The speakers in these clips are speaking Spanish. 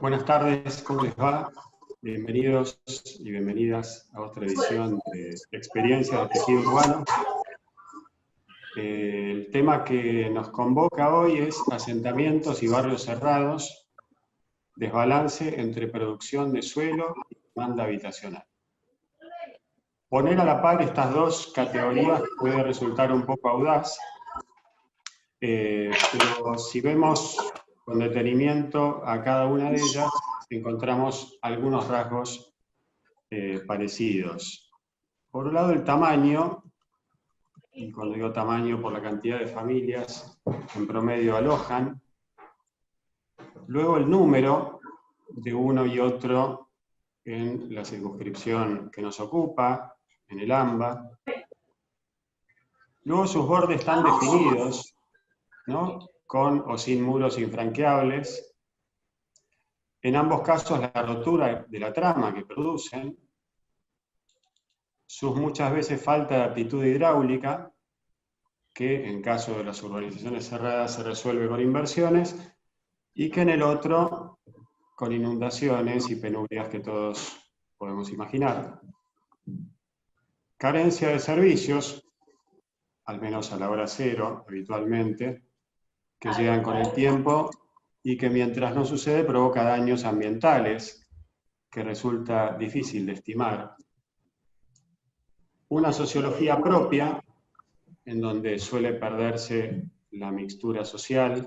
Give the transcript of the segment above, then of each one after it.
Buenas tardes, ¿cómo les va? Bienvenidos y bienvenidas a otra edición de Experiencias de Tejido Urbano. El tema que nos convoca hoy es asentamientos y barrios cerrados, desbalance entre producción de suelo y demanda habitacional. Poner a la par estas dos categorías puede resultar un poco audaz, pero si vemos con detenimiento a cada una de ellas, encontramos algunos rasgos parecidos. Por un lado, el tamaño, y cuando digo tamaño, por la cantidad de familias en promedio alojan. Luego, el número de uno y otro en la circunscripción que nos ocupa, en el AMBA. Luego, sus bordes están definidos, ¿no?, con o sin muros infranqueables. En ambos casos, la rotura de la trama que producen, sus muchas veces falta de aptitud hidráulica, que en caso de las urbanizaciones cerradas se resuelve con inversiones, y que en el otro con inundaciones y penurias que todos podemos imaginar. Carencia de servicios, al menos a la hora cero, habitualmente, que llegan con el tiempo y que mientras no sucede provoca daños ambientales que resulta difícil de estimar. Una sociología propia, en donde suele perderse la mixtura social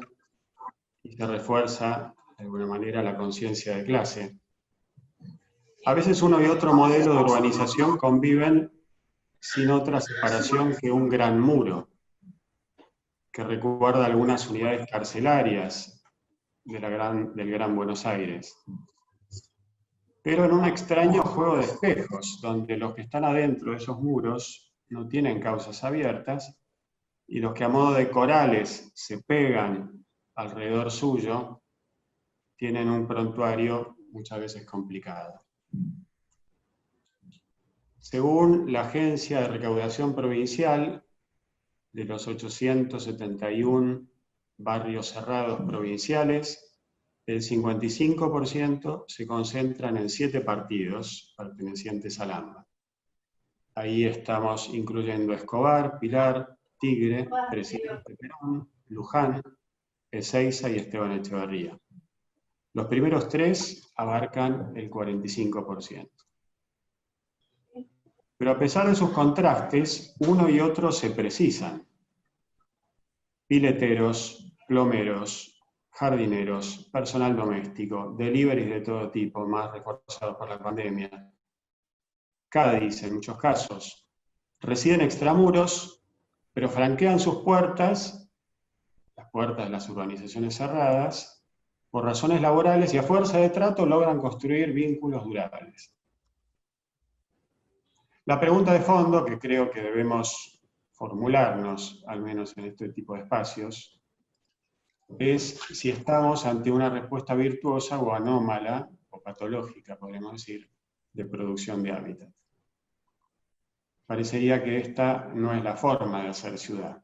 y se refuerza de alguna manera la conciencia de clase. A veces uno y otro modelo de urbanización conviven sin otra separación que un gran muro, que recuerda algunas unidades carcelarias del Gran Buenos Aires. Pero en un extraño juego de espejos, donde los que están adentro de esos muros no tienen causas abiertas, y los que a modo de corales se pegan alrededor suyo, tienen un prontuario muchas veces complicado. Según la Agencia de Recaudación Provincial, de los 871 barrios cerrados provinciales, el 55% se concentran en 7 partidos pertenecientes al AMBA. Ahí estamos incluyendo Escobar, Pilar, Tigre, Presidente Perón, Luján, Ezeiza y Esteban Echeverría. Los primeros 3 abarcan el 45%. Pero a pesar de sus contrastes, uno y otro se precisan. Pileteros, plomeros, jardineros, personal doméstico, deliveries de todo tipo, más reforzados por la pandemia. Cádiz, en muchos casos, residen extramuros, pero franquean sus puertas, las puertas de las urbanizaciones cerradas, por razones laborales y a fuerza de trato logran construir vínculos durables. La pregunta de fondo que creo que debemos formularnos, al menos en este tipo de espacios, es si estamos ante una respuesta virtuosa o anómala, o patológica, podríamos decir, de producción de hábitat. Parecería que esta no es la forma de hacer ciudad.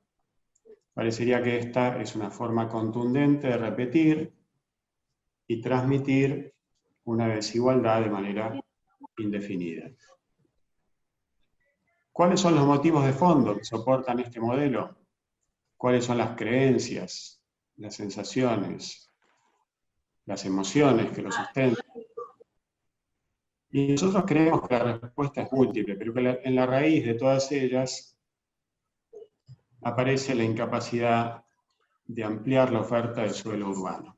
Parecería que esta es una forma contundente de repetir y transmitir una desigualdad de manera indefinida. ¿Cuáles son los motivos de fondo que soportan este modelo? ¿Cuáles son las creencias, las sensaciones, las emociones que lo sustentan? Y nosotros creemos que la respuesta es múltiple, pero que en la raíz de todas ellas aparece la incapacidad de ampliar la oferta de suelo urbano.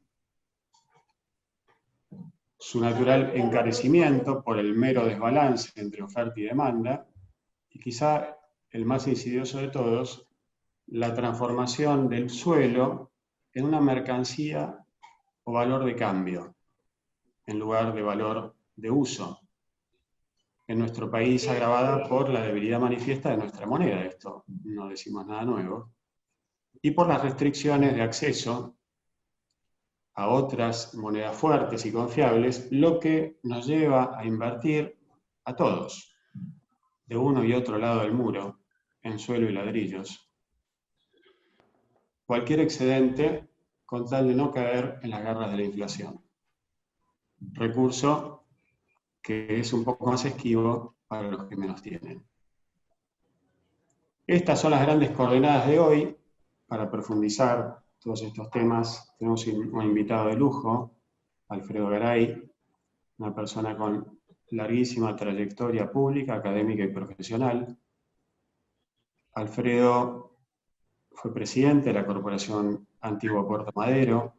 Su natural encarecimiento por el mero desbalance entre oferta y demanda, y quizá el más insidioso de todos, la transformación del suelo en una mercancía o valor de cambio, en lugar de valor de uso. En nuestro país agravada por la debilidad manifiesta de nuestra moneda, esto no decimos nada nuevo, y por las restricciones de acceso a otras monedas fuertes y confiables, lo que nos lleva a invertir a todos, de uno y otro lado del muro, en suelo y ladrillos, cualquier excedente con tal de no caer en las garras de la inflación. recurso que es un poco más esquivo para los que menos tienen. Estas son las grandes coordenadas de hoy. Para profundizar todos estos temas, tenemos un invitado de lujo, Alfredo Garay, una persona con larguísima trayectoria pública, académica y profesional. Alfredo fue presidente de la Corporación Antiguo Puerto Madero,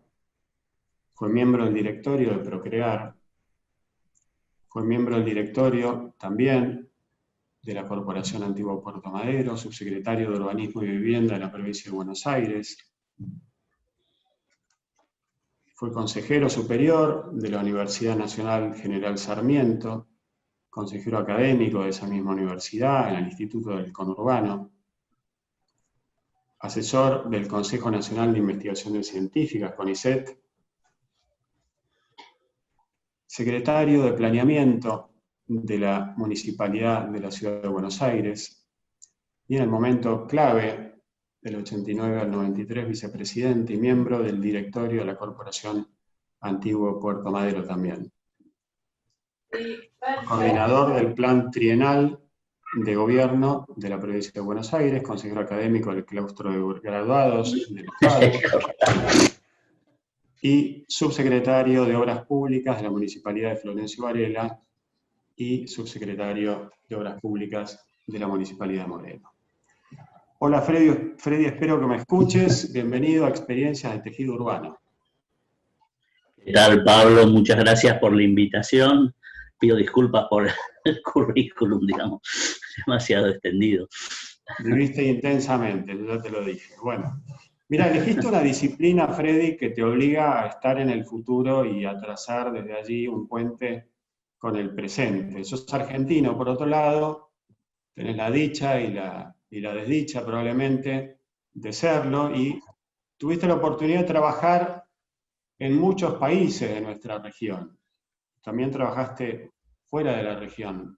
fue miembro del directorio de Procrear, fue miembro del directorio también de la Corporación Antiguo Puerto Madero, subsecretario de Urbanismo y Vivienda de la provincia de Buenos Aires, fue consejero superior de la Universidad Nacional General Sarmiento, consejero académico de esa misma universidad, en el Instituto del Conurbano, asesor del Consejo Nacional de Investigaciones Científicas, CONICET, secretario de Planeamiento de la Municipalidad de la Ciudad de Buenos Aires, y en el momento clave, del 89 al 93, vicepresidente y miembro del directorio de la Corporación Antiguo Puerto Madero también. Coordinador del Plan Trienal de Gobierno de la Provincia de Buenos Aires, consejero académico del Claustro de Graduados del Estado, y subsecretario de Obras Públicas de la Municipalidad de Florencio Varela y subsecretario de Obras Públicas de la Municipalidad de Moreno. Hola Freddy, espero que me escuches. Bienvenido a Experiencias de Tejido Urbano. ¿Qué tal, Pablo? Muchas gracias por la invitación. Pido disculpas por el currículum, digamos, demasiado extendido. Viviste intensamente, ya te lo dije. Bueno, mira, elegiste una disciplina, Freddy, que te obliga a estar en el futuro y a trazar desde allí un puente con el presente. Sos argentino, por otro lado, tenés la dicha y la desdicha probablemente de serlo, y tuviste la oportunidad de trabajar en muchos países de nuestra región. También trabajaste fuera de la región.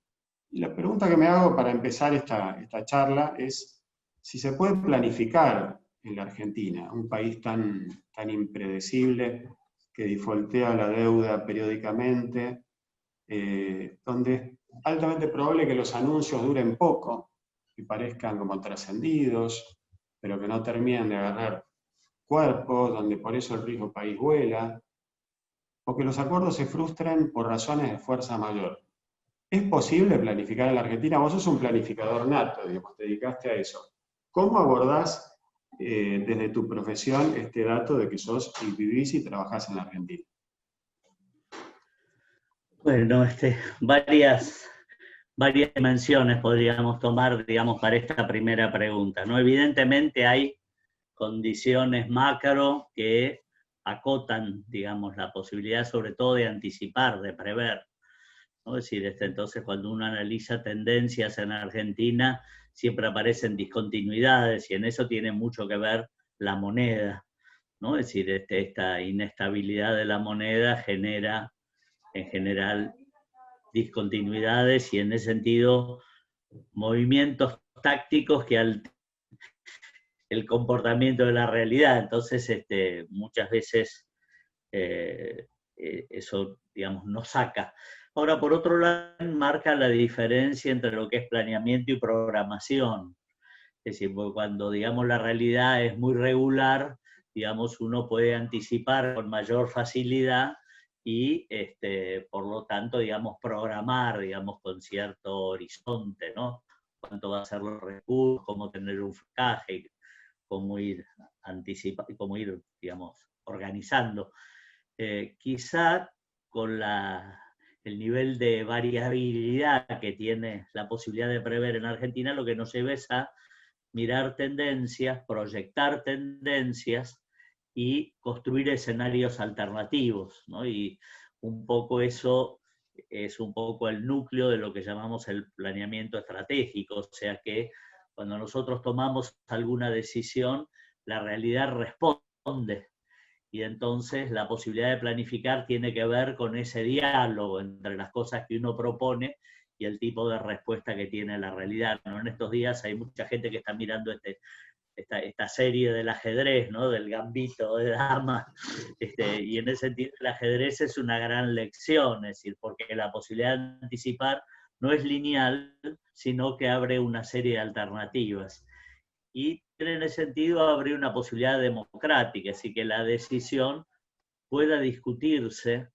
Y la pregunta que me hago para empezar esta charla es si se puede planificar en la Argentina, un país tan impredecible, que defaultea la deuda periódicamente, donde es altamente probable que los anuncios duren poco, que parezcan como trascendidos, pero que no terminen de agarrar cuerpo, donde por eso el riesgo país vuela, o que los acuerdos se frustren por razones de fuerza mayor. ¿Es posible planificar en la Argentina? Vos sos un planificador nato, digamos, te dedicaste a eso. ¿Cómo abordás desde tu profesión este dato de que sos y vivís y trabajás en la Argentina? Bueno, varias dimensiones podríamos tomar, digamos, para esta primera pregunta, ¿no? Evidentemente hay condiciones macro que acotan, digamos, la posibilidad sobre todo de anticipar, de prever, ¿no? Es decir, entonces cuando uno analiza tendencias en Argentina, siempre aparecen discontinuidades y en eso tiene mucho que ver la moneda, ¿no? Es decir, esta inestabilidad de la moneda genera en general discontinuidades y en ese sentido movimientos tácticos que alteran el comportamiento de la realidad. Entonces, muchas veces eso, digamos, nos saca. Ahora, por otro lado, marca la diferencia entre lo que es planeamiento y programación. Es decir, cuando, digamos, la realidad es muy regular, digamos, uno puede anticipar con mayor facilidad y, por lo tanto, digamos, programar, digamos, con cierto horizonte, ¿no? Cuánto va a ser los recursos, cómo tener un encaje, cómo ir anticipando, cómo ir, digamos, organizando. Quizá con el nivel de variabilidad que tiene la posibilidad de prever en Argentina, lo que nos lleva es a mirar tendencias, proyectar tendencias y construir escenarios alternativos, ¿no? Y un poco eso es un poco el núcleo de lo que llamamos el planeamiento estratégico, o sea que cuando nosotros tomamos alguna decisión, la realidad responde. Y entonces la posibilidad de planificar tiene que ver con ese diálogo entre las cosas que uno propone y el tipo de respuesta que tiene la realidad, ¿no? En estos días hay mucha gente que está mirando esta serie del ajedrez, ¿no? Del gambito de dama, y en ese sentido el ajedrez es una gran lección, es decir, porque la posibilidad de anticipar no es lineal, sino que abre una serie de alternativas. Y en ese sentido abre una posibilidad democrática, es decir, que la decisión pueda discutirse,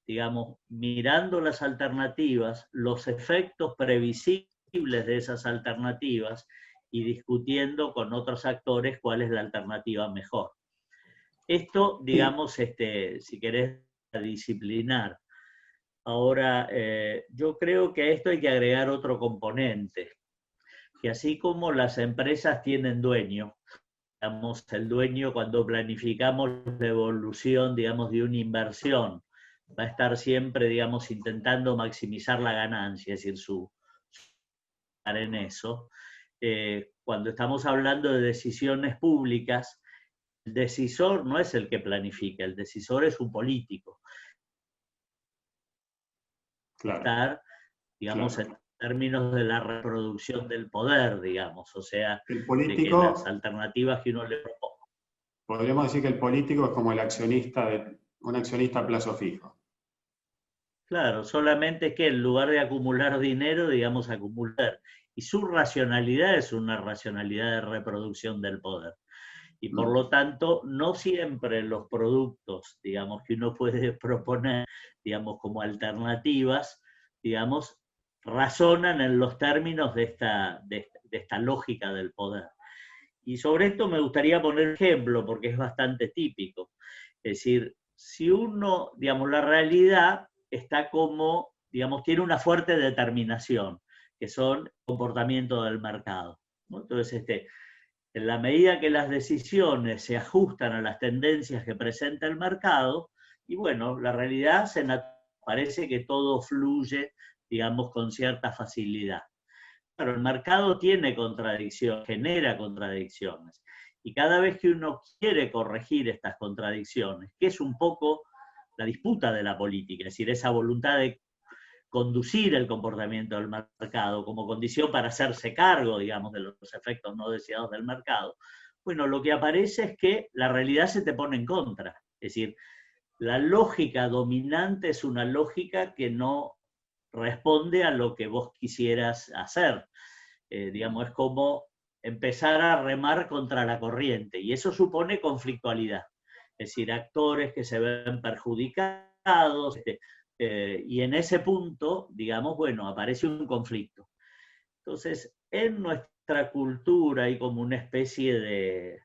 digamos, mirando las alternativas, los efectos previsibles de esas alternativas y discutiendo con otros actores cuál es la alternativa mejor. Esto, digamos, si querés disciplinar. Ahora, yo creo que a esto hay que agregar otro componente, que así como las empresas tienen dueño, digamos, el dueño cuando planificamos la evolución, digamos, de una inversión, va a estar siempre, digamos, intentando maximizar la ganancia, es decir, en eso. Cuando estamos hablando de decisiones públicas, el decisor no es el que planifica, el decisor es un político. Claro, estar, digamos, claro. en términos de la reproducción del poder, digamos, o sea, El de que las político, alternativas que uno le propone. podríamos decir que el político es como el accionista, un accionista a plazo fijo. Claro, solamente que en lugar de acumular dinero, digamos, acumular. Y su racionalidad es una racionalidad de reproducción del poder. Y por lo tanto, no siempre los productos, digamos, que uno puede proponer, digamos, como alternativas, digamos, razonan en los términos de esta lógica del poder. Y sobre esto me gustaría poner ejemplo, porque es bastante típico. Es decir, si uno, digamos, la realidad está como, digamos, tiene una fuerte determinación, que son el comportamiento del mercado, ¿no? Entonces, en la medida que las decisiones se ajustan a las tendencias que presenta el mercado, y bueno, la realidad parece que todo fluye, digamos, con cierta facilidad. Pero el mercado tiene contradicciones, genera contradicciones. Y cada vez que uno quiere corregir estas contradicciones, que es un poco la disputa de la política, es decir, esa voluntad de conducir el comportamiento del mercado como condición para hacerse cargo, digamos, de los efectos no deseados del mercado, bueno, lo que aparece es que la realidad se te pone en contra. Es decir, la lógica dominante es una lógica que no responde a lo que vos quisieras hacer. Digamos, es como empezar a remar contra la corriente y eso supone conflictualidad. Es decir, actores que se ven perjudicados, y en ese punto, digamos, bueno, aparece un conflicto. Entonces, en nuestra cultura hay como una especie de,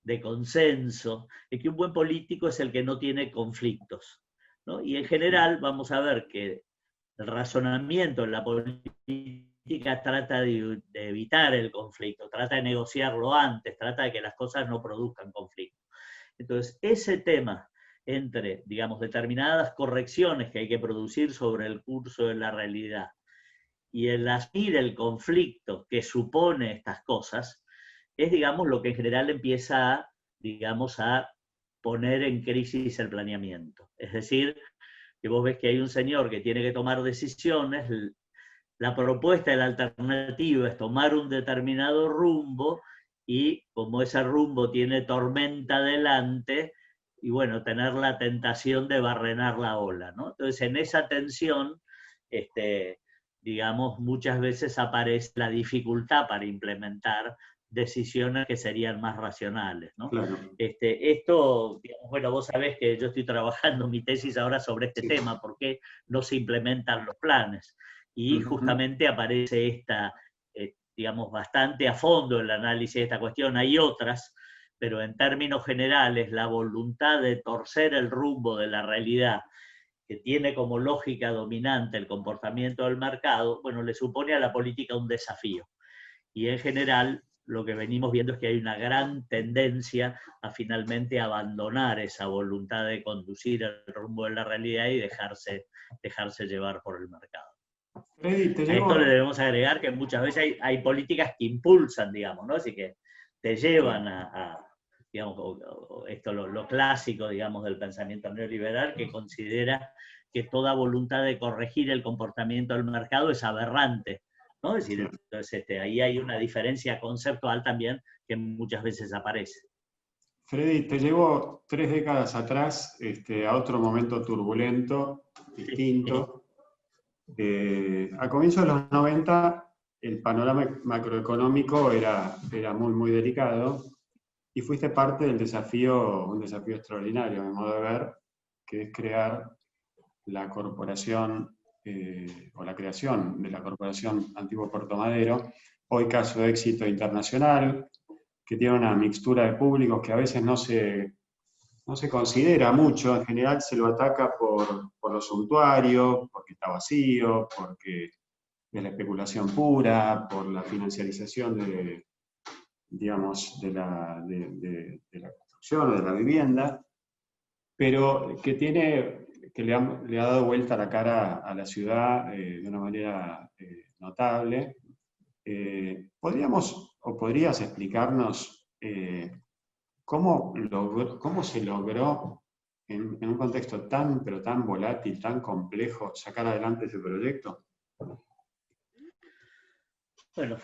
de consenso de que un buen político es el que no tiene conflictos, ¿no? Y en general vamos a ver que el razonamiento en la política trata de evitar el conflicto, trata de negociarlo antes, trata de que las cosas no produzcan conflicto. Entonces, ese tema entre, digamos, determinadas correcciones que hay que producir sobre el curso de la realidad y el asumir el conflicto que supone estas cosas, es, digamos, lo que en general empieza a, digamos, a poner en crisis el planeamiento. Es decir, que vos ves que hay un señor que tiene que tomar decisiones, la propuesta de la alternativa es tomar un determinado rumbo y como ese rumbo tiene tormenta delante, y bueno, tener la tentación de barrenar la ola, ¿no? Entonces, en esa tensión, digamos, muchas veces aparece la dificultad para implementar decisiones que serían más racionales, ¿no? Claro. Esto, digamos, bueno, vos sabés que yo estoy trabajando mi tesis ahora sobre este tema, ¿por qué no se implementan los planes? Y justamente aparece esta, digamos, bastante a fondo el análisis de esta cuestión. Hay otras, pero en términos generales, la voluntad de torcer el rumbo de la realidad, que tiene como lógica dominante el comportamiento del mercado, bueno, le supone a la política un desafío. Y en general, lo que venimos viendo es que hay una gran tendencia a finalmente abandonar esa voluntad de conducir el rumbo de la realidad y dejarse llevar por el mercado. Freddy, te A esto le llevo... debemos agregar que muchas veces hay políticas que impulsan, digamos, ¿no? Así que te llevan digamos, esto lo clásico, digamos, del pensamiento neoliberal, que considera que toda voluntad de corregir el comportamiento del mercado es aberrante, ¿no? Es decir, Sí. entonces ahí hay una diferencia conceptual también que muchas veces aparece. Freddy, te llevo 3 décadas atrás a otro momento turbulento, distinto. A comienzos de los 90, el panorama macroeconómico era muy, muy delicado y fuiste parte del desafío, un desafío extraordinario, a mi modo de ver, que es crear la corporación o la creación de la corporación Antiguo Puerto Madero, hoy caso de éxito internacional, que tiene una mixtura de públicos que a veces no se considera mucho, en general se lo ataca por lo suntuario, porque está vacío, porque es la especulación pura, por la financiarización digamos, de la construcción o de la vivienda, pero que le ha dado vuelta la cara a la ciudad de una manera notable. ¿Podrías explicarnos cómo se logró en un contexto tan, pero tan volátil, tan complejo, sacar adelante ese proyecto? Bueno,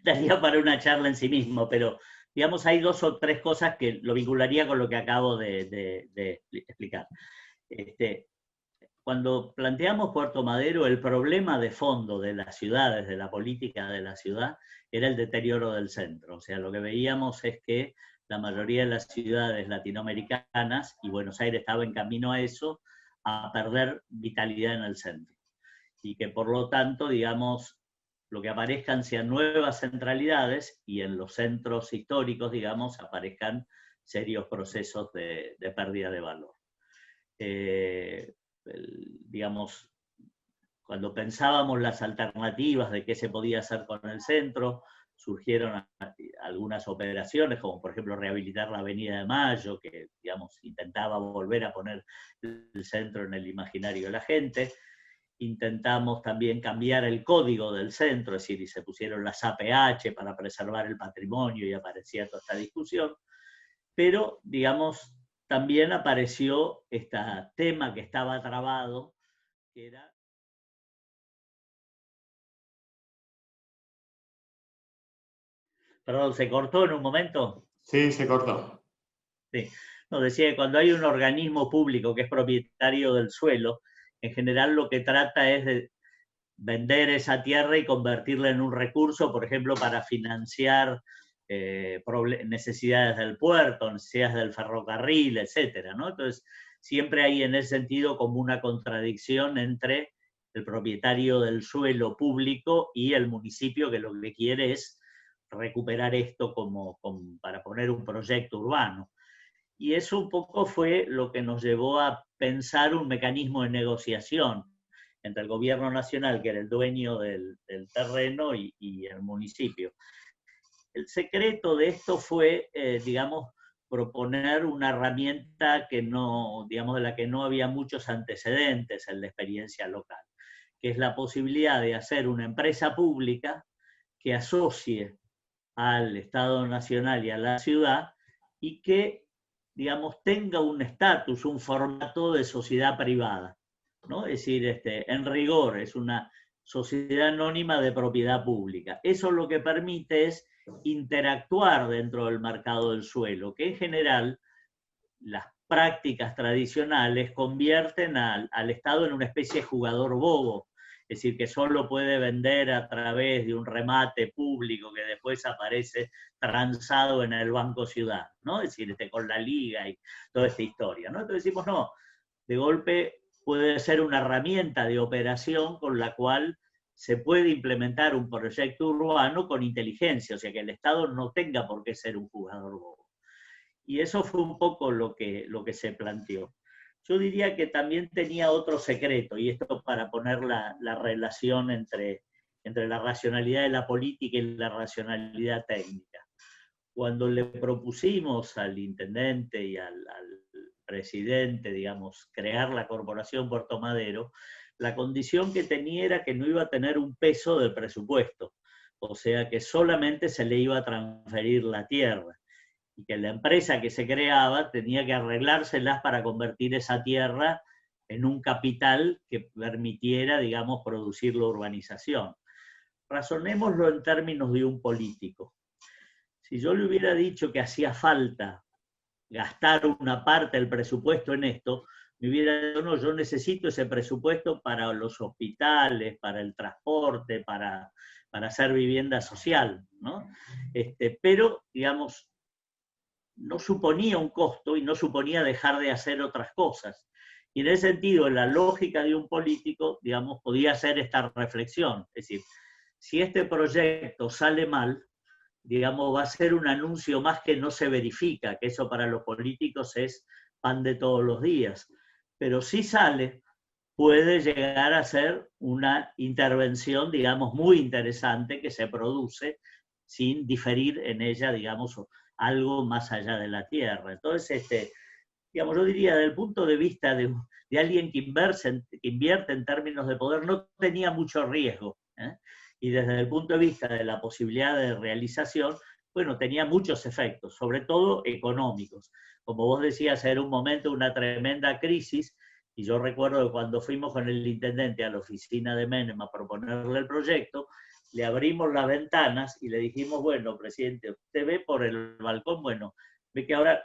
daría para una charla en sí mismo, pero digamos hay 2 o 3 cosas que lo vincularía con lo que acabo de explicar. Cuando planteamos Puerto Madero, el problema de fondo de las ciudades, de la política de la ciudad, era el deterioro del centro. O sea, lo que veíamos es que la mayoría de las ciudades latinoamericanas, y Buenos Aires estaba en camino a eso, a perder vitalidad en el centro. Y que por lo tanto, digamos, lo que aparezcan sean nuevas centralidades y en los centros históricos, digamos, aparezcan serios procesos de pérdida de valor. Digamos, cuando pensábamos las alternativas de qué se podía hacer con el centro, surgieron algunas operaciones, como por ejemplo rehabilitar la Avenida de Mayo, que digamos, intentaba volver a poner el centro en el imaginario de la gente. Intentamos también cambiar el código del centro, es decir, y se pusieron las APH para preservar el patrimonio y aparecía toda esta discusión. Pero, digamos, también apareció este tema que estaba trabado, que era... Perdón, ¿se cortó en un momento? Sí, se cortó. Sí. No, decía que cuando hay un organismo público que es propietario del suelo, en general lo que trata es de vender esa tierra y convertirla en un recurso, por ejemplo, para financiar necesidades del puerto, necesidades del ferrocarril, etcétera, ¿no? Entonces, siempre hay en ese sentido como una contradicción entre el propietario del suelo público y el municipio, que lo que quiere es recuperar esto para poner un proyecto urbano. Y eso un poco fue lo que nos llevó a pensar un mecanismo de negociación entre el gobierno nacional, que era el dueño del terreno, y el municipio. El secreto de esto fue, digamos, proponer una herramienta que no, digamos, de la que no había muchos antecedentes en la experiencia local, que es la posibilidad de hacer una empresa pública que asocie al Estado Nacional y a la ciudad y que, digamos, tenga un estatus, un formato de sociedad privada, ¿no? Es decir, en rigor es una sociedad anónima de propiedad pública. Eso lo que permite es interactuar dentro del mercado del suelo, que en general las prácticas tradicionales convierten al Estado en una especie de jugador bobo, es decir, que solo puede vender a través de un remate público que después aparece transado en el Banco Ciudad, ¿no? Es decir, con la liga y toda esta historia, ¿no? Entonces decimos, no, de golpe puede ser una herramienta de operación con la cual se puede implementar un proyecto urbano con inteligencia, o sea, que el Estado no tenga por qué ser un jugador bobo. Y eso fue un poco lo que se planteó. Yo diría que también tenía otro secreto, y esto para poner la relación entre la racionalidad de la política y la racionalidad técnica. Cuando le propusimos al intendente y al presidente, digamos, crear la Corporación Puerto Madero, la condición que tenía era que no iba a tener un peso del presupuesto, o sea que solamente se le iba a transferir la tierra y que la empresa que se creaba tenía que arreglárselas para convertir esa tierra en un capital que permitiera, digamos, producir la urbanización. Razonémoslo en términos de un político. Si yo le hubiera dicho que hacía falta gastar una parte del presupuesto en esto, me hubiera dicho, no, yo necesito ese presupuesto para los hospitales, para el transporte, para hacer vivienda social, ¿no? Pero, digamos, no suponía un costo y no suponía dejar de hacer otras cosas. Y en ese sentido, la lógica de un político, digamos, podía hacer esta reflexión. Es decir, si este proyecto sale mal, digamos, va a ser un anuncio más que no se verifica, que eso para los políticos es pan de todos los días. Pero si sale, puede llegar a ser una intervención, digamos, muy interesante que se produce sin diferir en ella, digamos, algo más allá de la tierra. Entonces, digamos, yo diría, desde el punto de vista de alguien que invierte en términos de poder, no tenía mucho riesgo, ¿eh? Y desde el punto de vista de la posibilidad de realización, bueno, tenía muchos efectos, sobre todo económicos. Como vos decías, era un momento, una tremenda crisis, y yo recuerdo que cuando fuimos con el intendente a la oficina de Menem a proponerle el proyecto, le abrimos las ventanas y le dijimos, bueno, presidente, usted ve por el balcón, bueno, ve que ahora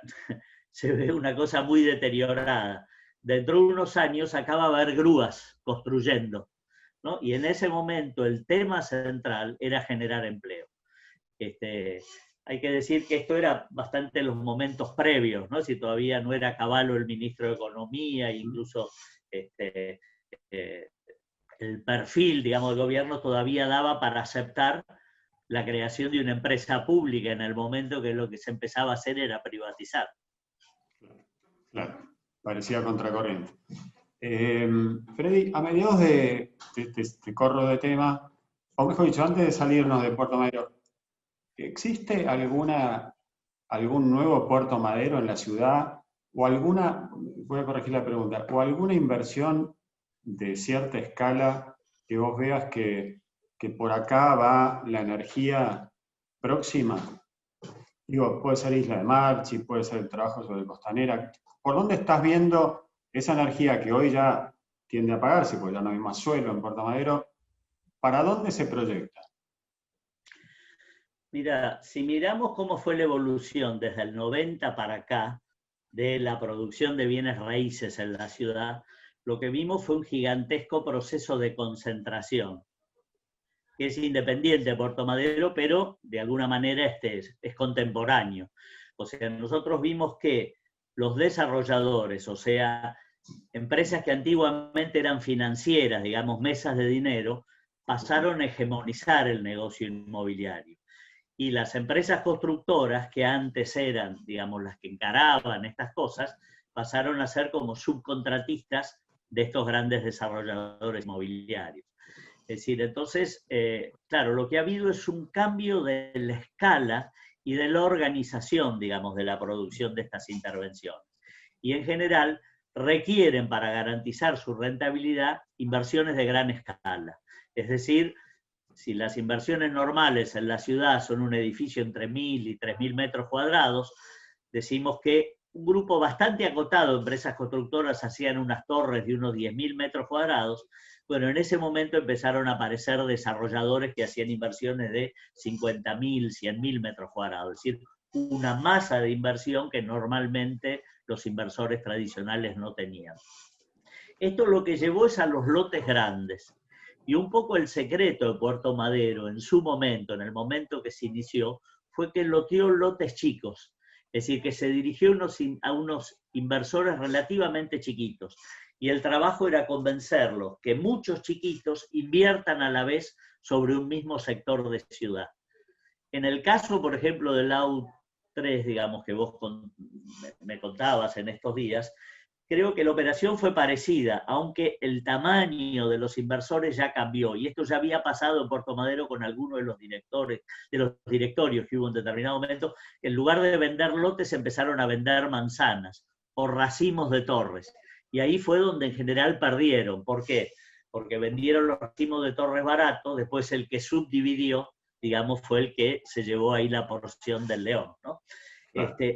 se ve una cosa muy deteriorada. Dentro de unos años acaba de haber grúas construyendo, ¿no? Y en ese momento el tema central era generar empleo. Hay que decir que esto era bastante los momentos previos, ¿no? Si todavía no era Cavallo el ministro de Economía, incluso el perfil, digamos, del gobierno todavía daba para aceptar la creación de una empresa pública en el momento que lo que se empezaba a hacer era privatizar. Claro, parecía contracorriente. Freddy, a mediados de corro de tema, o mejor dicho, antes de salirnos de Puerto Madero, ¿existe algún nuevo Puerto Madero en la ciudad? O alguna, voy a corregir la pregunta, o alguna inversión de cierta escala que vos veas que por acá va la energía próxima? Digo, puede ser Isla de Marchi, puede ser el trabajo sobre Costanera. ¿Por dónde estás viendo esa energía que hoy ya tiende a apagarse, porque ya no hay más suelo en Puerto Madero? ¿Para dónde se proyecta? Mira, si miramos cómo fue la evolución desde el 90 para acá de la producción de bienes raíces en la ciudad, lo que vimos fue un gigantesco proceso de concentración, que es independiente de Puerto Madero, pero de alguna manera es contemporáneo. O sea, nosotros vimos que los desarrolladores, o sea, empresas que antiguamente eran financieras, digamos, mesas de dinero, pasaron a hegemonizar el negocio inmobiliario. Y las empresas constructoras, que antes eran, digamos, las que encaraban estas cosas, pasaron a ser como subcontratistas de estos grandes desarrolladores inmobiliarios. Es decir, entonces, claro, lo que ha habido es un cambio de la escala y de la organización, digamos, de la producción de estas intervenciones. Y en general requieren, para garantizar su rentabilidad, inversiones de gran escala. Es decir, si las inversiones normales en la ciudad son un edificio entre 1.000 y 3.000 metros cuadrados, decimos que un grupo bastante acotado de empresas constructoras hacían unas torres de unos 10.000 metros cuadrados. Bueno, en ese momento empezaron a aparecer desarrolladores que hacían inversiones de 50.000, 100.000 metros cuadrados, es decir, una masa de inversión que normalmente los inversores tradicionales no tenían. Esto lo que llevó es a los lotes grandes. Y un poco el secreto de Puerto Madero en su momento, en el momento que se inició, fue que loteó lotes chicos. Es decir, que se dirigió a unos inversores relativamente chiquitos. Y el trabajo era convencerlos que muchos chiquitos inviertan a la vez sobre un mismo sector de ciudad. En el caso, por ejemplo, del AU3, digamos, que vos me contabas en estos días, creo que la operación fue parecida, aunque el tamaño de los inversores ya cambió. Y esto ya había pasado en Puerto Madero con algunos de los directorios que hubo en determinado momento. En lugar de vender lotes, empezaron a vender manzanas o racimos de torres. Y ahí fue donde en general perdieron. ¿Por qué? Porque vendieron los racimos de torres baratos, después el que subdividió, digamos, fue el que se llevó ahí la porción del león, ¿no?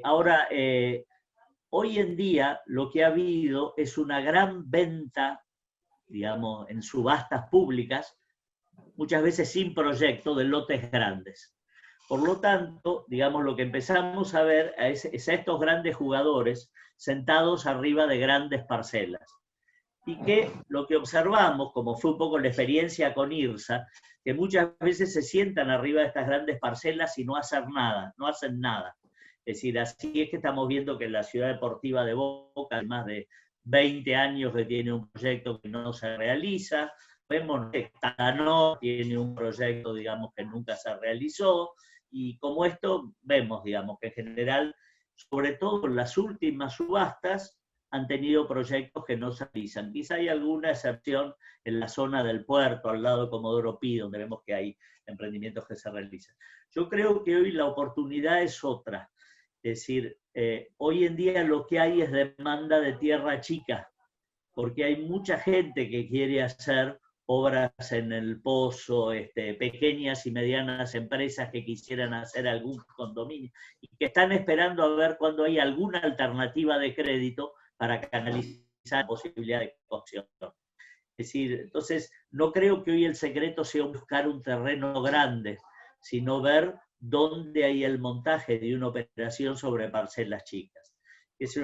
Ahora, hoy en día lo que ha habido es una gran venta, digamos, en subastas públicas, muchas veces sin proyecto, de lotes grandes. Por lo tanto, digamos, lo que empezamos a ver es a estos grandes jugadores sentados arriba de grandes parcelas. Y que lo que observamos, como fue un poco la experiencia con IRSA, que muchas veces se sientan arriba de estas grandes parcelas y no hacen nada, no hacen nada. Es decir, así es que estamos viendo que la ciudad deportiva de Boca, hay más de 20 años que tiene un proyecto que no se realiza. Vemos que Tanó tiene un proyecto, digamos, que nunca se realizó. Y como esto, vemos, digamos, que en general, sobre todo en las últimas subastas, han tenido proyectos que no se realizan. Quizá hay alguna excepción en la zona del puerto, al lado de Comodoro Pi, donde vemos que hay emprendimientos que se realizan. Yo creo que hoy la oportunidad es otra. Es decir, hoy en día lo que hay es demanda de tierra chica, porque hay mucha gente que quiere hacer obras en el pozo, pequeñas y medianas empresas que quisieran hacer algún condominio y que están esperando a ver cuando hay alguna alternativa de crédito para canalizar la posibilidad de construcción. Es decir, entonces no creo que hoy el secreto sea buscar un terreno grande, sino ver dónde hay el montaje de una operación sobre parcelas chicas.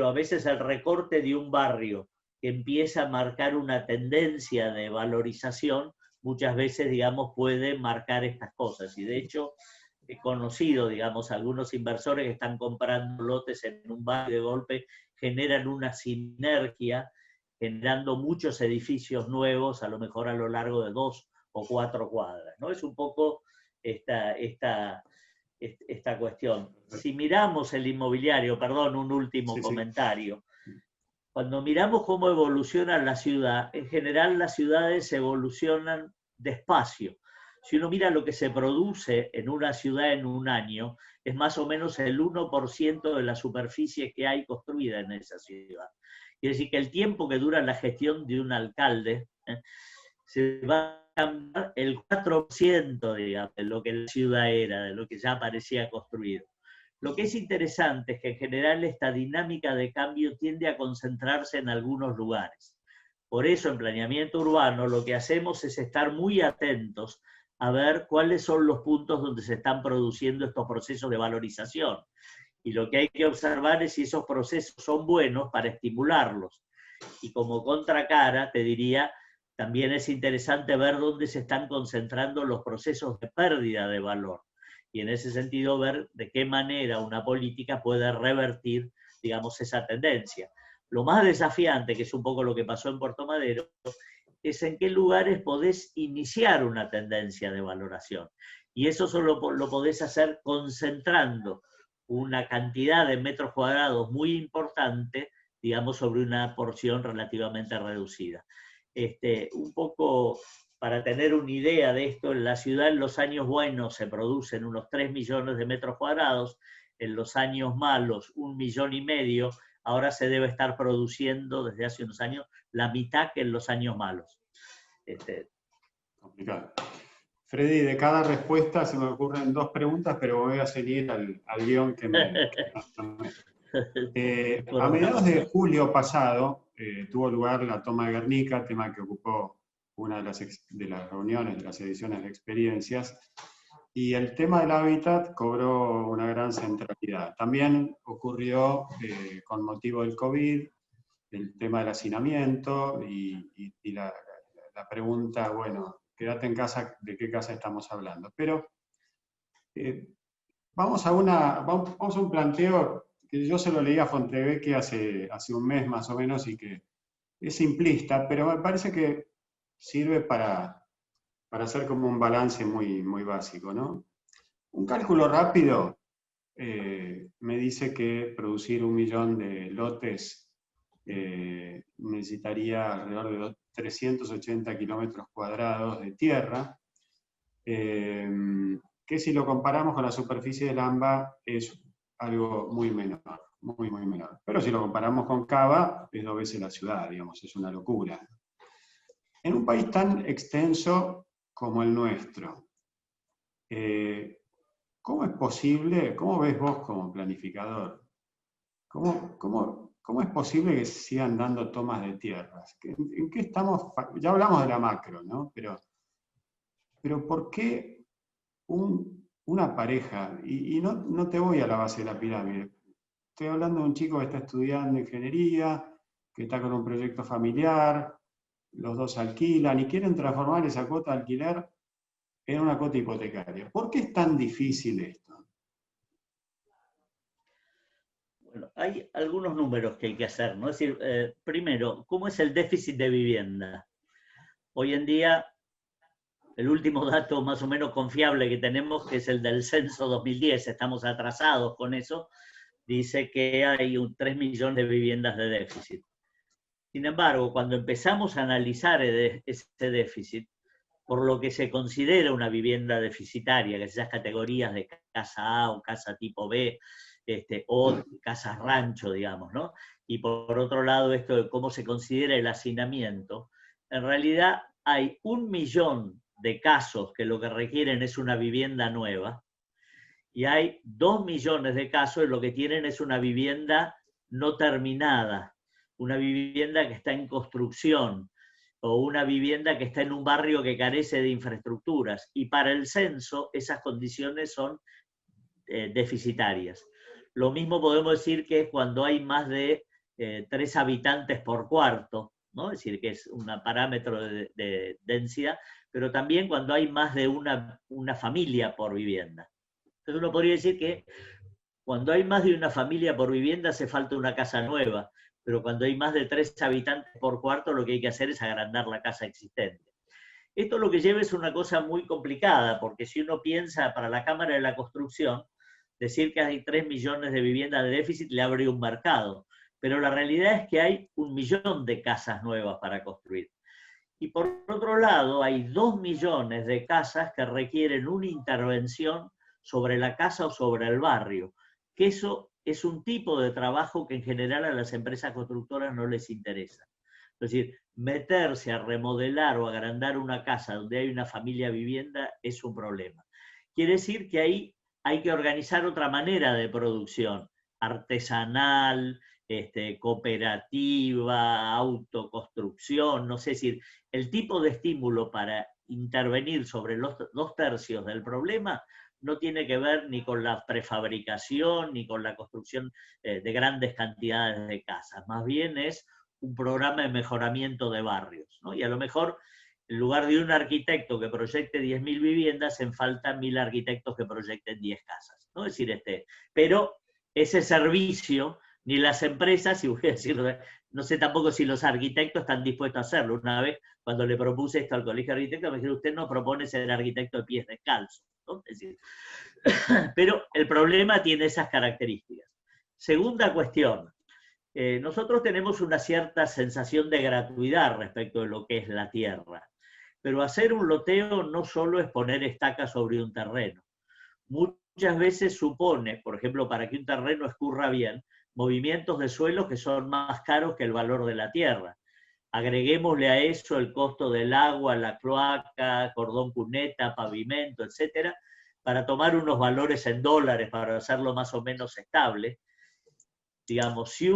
A veces el recorte de un barrio que empieza a marcar una tendencia de valorización, muchas veces, digamos, puede marcar estas cosas. Y de hecho, he conocido, digamos, algunos inversores que están comprando lotes en un barrio, de golpe generan una sinergia, generando muchos edificios nuevos, a lo mejor a lo largo de 2 o 4 cuadras, ¿no? Es un poco esta cuestión. Si miramos el inmobiliario, perdón, un último comentario. Cuando miramos cómo evoluciona la ciudad, en general las ciudades evolucionan despacio. Si uno mira lo que se produce en una ciudad en un año, es más o menos el 1% de la superficie que hay construida en esa ciudad. Quiere decir que el tiempo que dura la gestión de un alcalde se va a cambiar el 4%, digamos, de lo que la ciudad era, de lo que ya parecía construido. Lo que es interesante es que en general esta dinámica de cambio tiende a concentrarse en algunos lugares. Por eso en planeamiento urbano lo que hacemos es estar muy atentos a ver cuáles son los puntos donde se están produciendo estos procesos de valorización. Y lo que hay que observar es si esos procesos son buenos para estimularlos. Y como contracara, te diría, también es interesante ver dónde se están concentrando los procesos de pérdida de valor. Y en ese sentido ver de qué manera una política puede revertir, digamos, esa tendencia. Lo más desafiante, que es un poco lo que pasó en Puerto Madero, es en qué lugares podés iniciar una tendencia de valoración. Y eso solo lo podés hacer concentrando una cantidad de metros cuadrados muy importante, digamos, sobre una porción relativamente reducida. Un poco para tener una idea de esto, en la ciudad en los años buenos se producen unos 3 millones de metros cuadrados, en los años malos 1,5 millones, ahora se debe estar produciendo desde hace unos años la mitad que en los años malos. Complicado. Freddy, de cada respuesta se me ocurren 2 preguntas, pero voy a seguir al guión que me tomé. A mediados de julio pasado tuvo lugar la toma de Guernica, tema que ocupó una de las reuniones, de las ediciones de experiencias, y el tema del hábitat cobró una gran centralidad. También ocurrió con motivo del COVID, el tema del hacinamiento y la pregunta, bueno, quédate en casa, ¿de qué casa estamos hablando? Pero vamos a un planteo que yo se lo leí a Fontevecchi hace un mes más o menos y que es simplista, pero me parece que sirve para hacer como un balance muy, muy básico, ¿no? Un cálculo rápido me dice que producir 1 millón de lotes necesitaría alrededor de 380 kilómetros cuadrados de tierra, que si lo comparamos con la superficie del AMBA es algo muy menor, muy, muy menor. Pero si lo comparamos con Cava, es 2 veces la ciudad, digamos, es una locura. En un país tan extenso como el nuestro, ¿cómo es posible, cómo ves vos como planificador, cómo ¿cómo es posible que sigan dando tomas de tierras? ¿En qué estamos? Ya hablamos de la macro, ¿no? Pero ¿por qué una pareja, y no te voy a la base de la pirámide, estoy hablando de un chico que está estudiando ingeniería, que está con un proyecto familiar, los dos alquilan y quieren transformar esa cuota de alquiler en una cuota hipotecaria? ¿Por qué es tan difícil esto? Bueno, hay algunos números que hay que hacer, ¿no? Es decir, primero, ¿cómo es el déficit de vivienda? Hoy en día, el último dato más o menos confiable que tenemos, que es el del censo 2010, estamos atrasados con eso, dice que hay 3 millones de viviendas de déficit. Sin embargo, cuando empezamos a analizar ese déficit, por lo que se considera una vivienda deficitaria, que esas categorías de casa A o casa tipo B, o casas rancho, digamos, ¿no? Y por otro lado, esto de cómo se considera el hacinamiento, en realidad hay 1 millón de casos que lo que requieren es una vivienda nueva, y hay 2 millones de casos que lo que tienen es una vivienda no terminada, una vivienda que está en construcción, o una vivienda que está en un barrio que carece de infraestructuras. Y para el censo esas condiciones son deficitarias. Lo mismo podemos decir que cuando hay más de 3 habitantes por cuarto, ¿no? Es decir, que es un parámetro de densidad, pero también cuando hay más de una familia por vivienda. Entonces uno podría decir que cuando hay más de una familia por vivienda hace falta una casa nueva, pero cuando hay más de 3 habitantes por cuarto lo que hay que hacer es agrandar la casa existente. Esto lo que lleva es una cosa muy complicada, porque si uno piensa para la Cámara de la Construcción, decir que hay 3 millones de viviendas de déficit le abre un mercado, pero la realidad es que hay 1 millón de casas nuevas para construir. Y por otro lado, hay 2 millones de casas que requieren una intervención sobre la casa o sobre el barrio, que eso es un tipo de trabajo que en general a las empresas constructoras no les interesa. Es decir, meterse a remodelar o agrandar una casa donde hay una familia vivienda es un problema. Quiere decir que ahí hay que organizar otra manera de producción, artesanal, cooperativa, autoconstrucción, no sé, es decir, el tipo de estímulo para intervenir sobre los 2/3 del problema no tiene que ver ni con la prefabricación ni con la construcción de grandes cantidades de casas, más bien es un programa de mejoramiento de barrios, ¿no? Y a lo mejor en lugar de un arquitecto que proyecte 10.000 viviendas, hacen falta 1.000 arquitectos que proyecten 10 casas, ¿no? Es decir, pero ese servicio, ni las empresas, y voy a decirlo, no sé tampoco si los arquitectos están dispuestos a hacerlo. Una vez, cuando le propuse esto al colegio de arquitectos, me dijeron, usted no propone ser arquitecto de pies descalzos, ¿no? Es decir, pero el problema tiene esas características. Segunda cuestión, nosotros tenemos una cierta sensación de gratuidad respecto de lo que es la tierra, pero hacer un loteo no solo es poner estacas sobre un terreno. Muchas veces supone, por ejemplo, para que un terreno escurra bien, movimientos de suelo que son más caros que el valor de la tierra. Agreguémosle a eso el costo del agua, la cloaca, cordón cuneta, pavimento, etcétera, para tomar unos valores en dólares para hacerlo más o menos estable. Digamos, si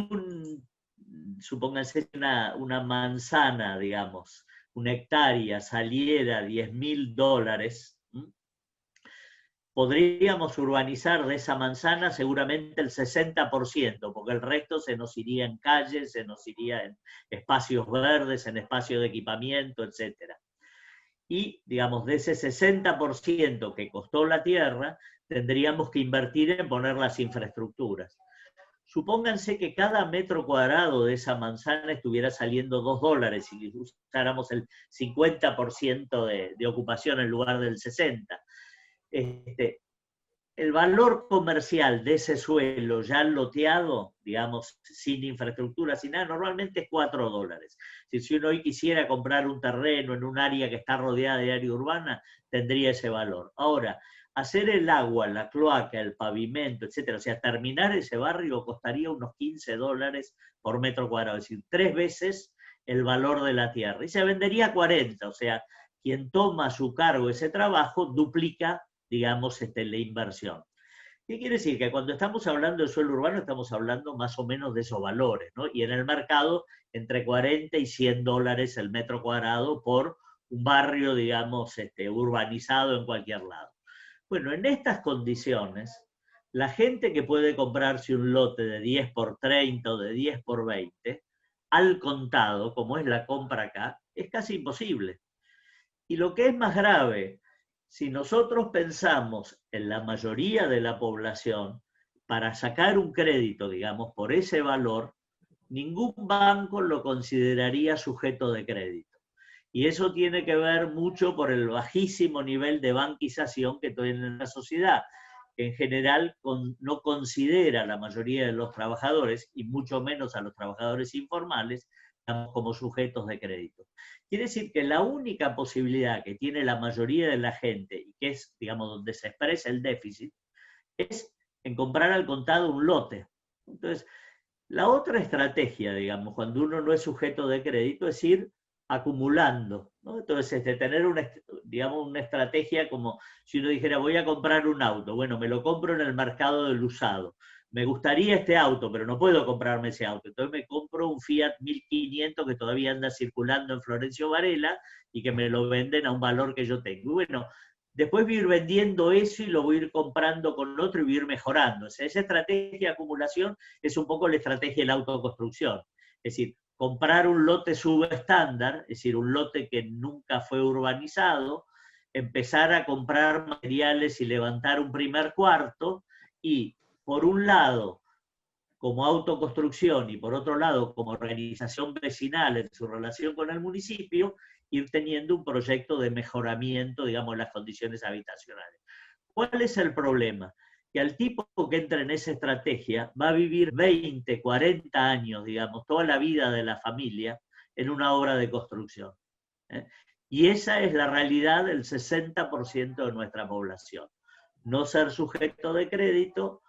supónganse una manzana, digamos, una hectárea saliera $10.000, podríamos urbanizar de esa manzana seguramente el 60%, porque el resto se nos iría en calles, se nos iría en espacios verdes, en espacios de equipamiento, etc. Y, digamos, de ese 60% que costó la tierra, tendríamos que invertir en poner las infraestructuras. Supónganse que cada metro cuadrado de esa manzana estuviera saliendo $2 y usáramos el 50% de ocupación en lugar del 60%. El valor comercial de ese suelo ya loteado, digamos, sin infraestructura, sin nada, normalmente es $4. Si uno hoy quisiera comprar un terreno en un área que está rodeada de área urbana, tendría ese valor. Ahora, hacer el agua, la cloaca, el pavimento, etcétera, o sea, terminar ese barrio costaría unos $15 por metro cuadrado, es decir, 3 veces el valor de la tierra. Y se vendería 40, o sea, quien toma a su cargo ese trabajo duplica, digamos, la inversión. ¿Qué quiere decir? Que cuando estamos hablando de suelo urbano estamos hablando más o menos de esos valores, ¿no? Y en el mercado entre 40 y 100 dólares el metro cuadrado por un barrio, digamos, urbanizado en cualquier lado. Bueno, en estas condiciones, la gente que puede comprarse un lote de 10 por 30 o de 10 por 20, al contado, como es la compra acá, es casi imposible. Y lo que es más grave, si nosotros pensamos en la mayoría de la población, para sacar un crédito, digamos, por ese valor, ningún banco lo consideraría sujeto de crédito. Y eso tiene que ver mucho por el bajísimo nivel de banquización que tiene la sociedad, que en general no considera a la mayoría de los trabajadores, y mucho menos a los trabajadores informales, como sujetos de crédito. Quiere decir que la única posibilidad que tiene la mayoría de la gente, y que es, digamos, donde se expresa el déficit, es en comprar al contado un lote. Entonces, la otra estrategia, digamos, cuando uno no es sujeto de crédito, es ir acumulando, ¿no? Entonces, tener digamos, una estrategia como si uno dijera, voy a comprar un auto, bueno, me lo compro en el mercado del usado. Me gustaría este auto, pero no puedo comprarme ese auto. Entonces me compro un Fiat 1500 que todavía anda circulando en Florencio Varela y que me lo venden a un valor que yo tengo. Bueno, después voy a ir vendiendo eso y lo voy a ir comprando con otro y voy a ir mejorando. O sea, esa estrategia de acumulación es un poco la estrategia de la autoconstrucción. Es decir, comprar un lote subestándar, es decir, un lote que nunca fue urbanizado, empezar a comprar materiales y levantar un primer cuarto y, por un lado, como autoconstrucción y por otro lado, como organización vecinal en su relación con el municipio, ir teniendo un proyecto de mejoramiento, digamos, de las condiciones habitacionales. ¿Cuál es el problema? Que al tipo que entra en esa estrategia va a vivir 20, 40 años, digamos, toda la vida de la familia en una obra de construcción. Y esa es la realidad del 60% de nuestra población. No ser sujeto de crédito,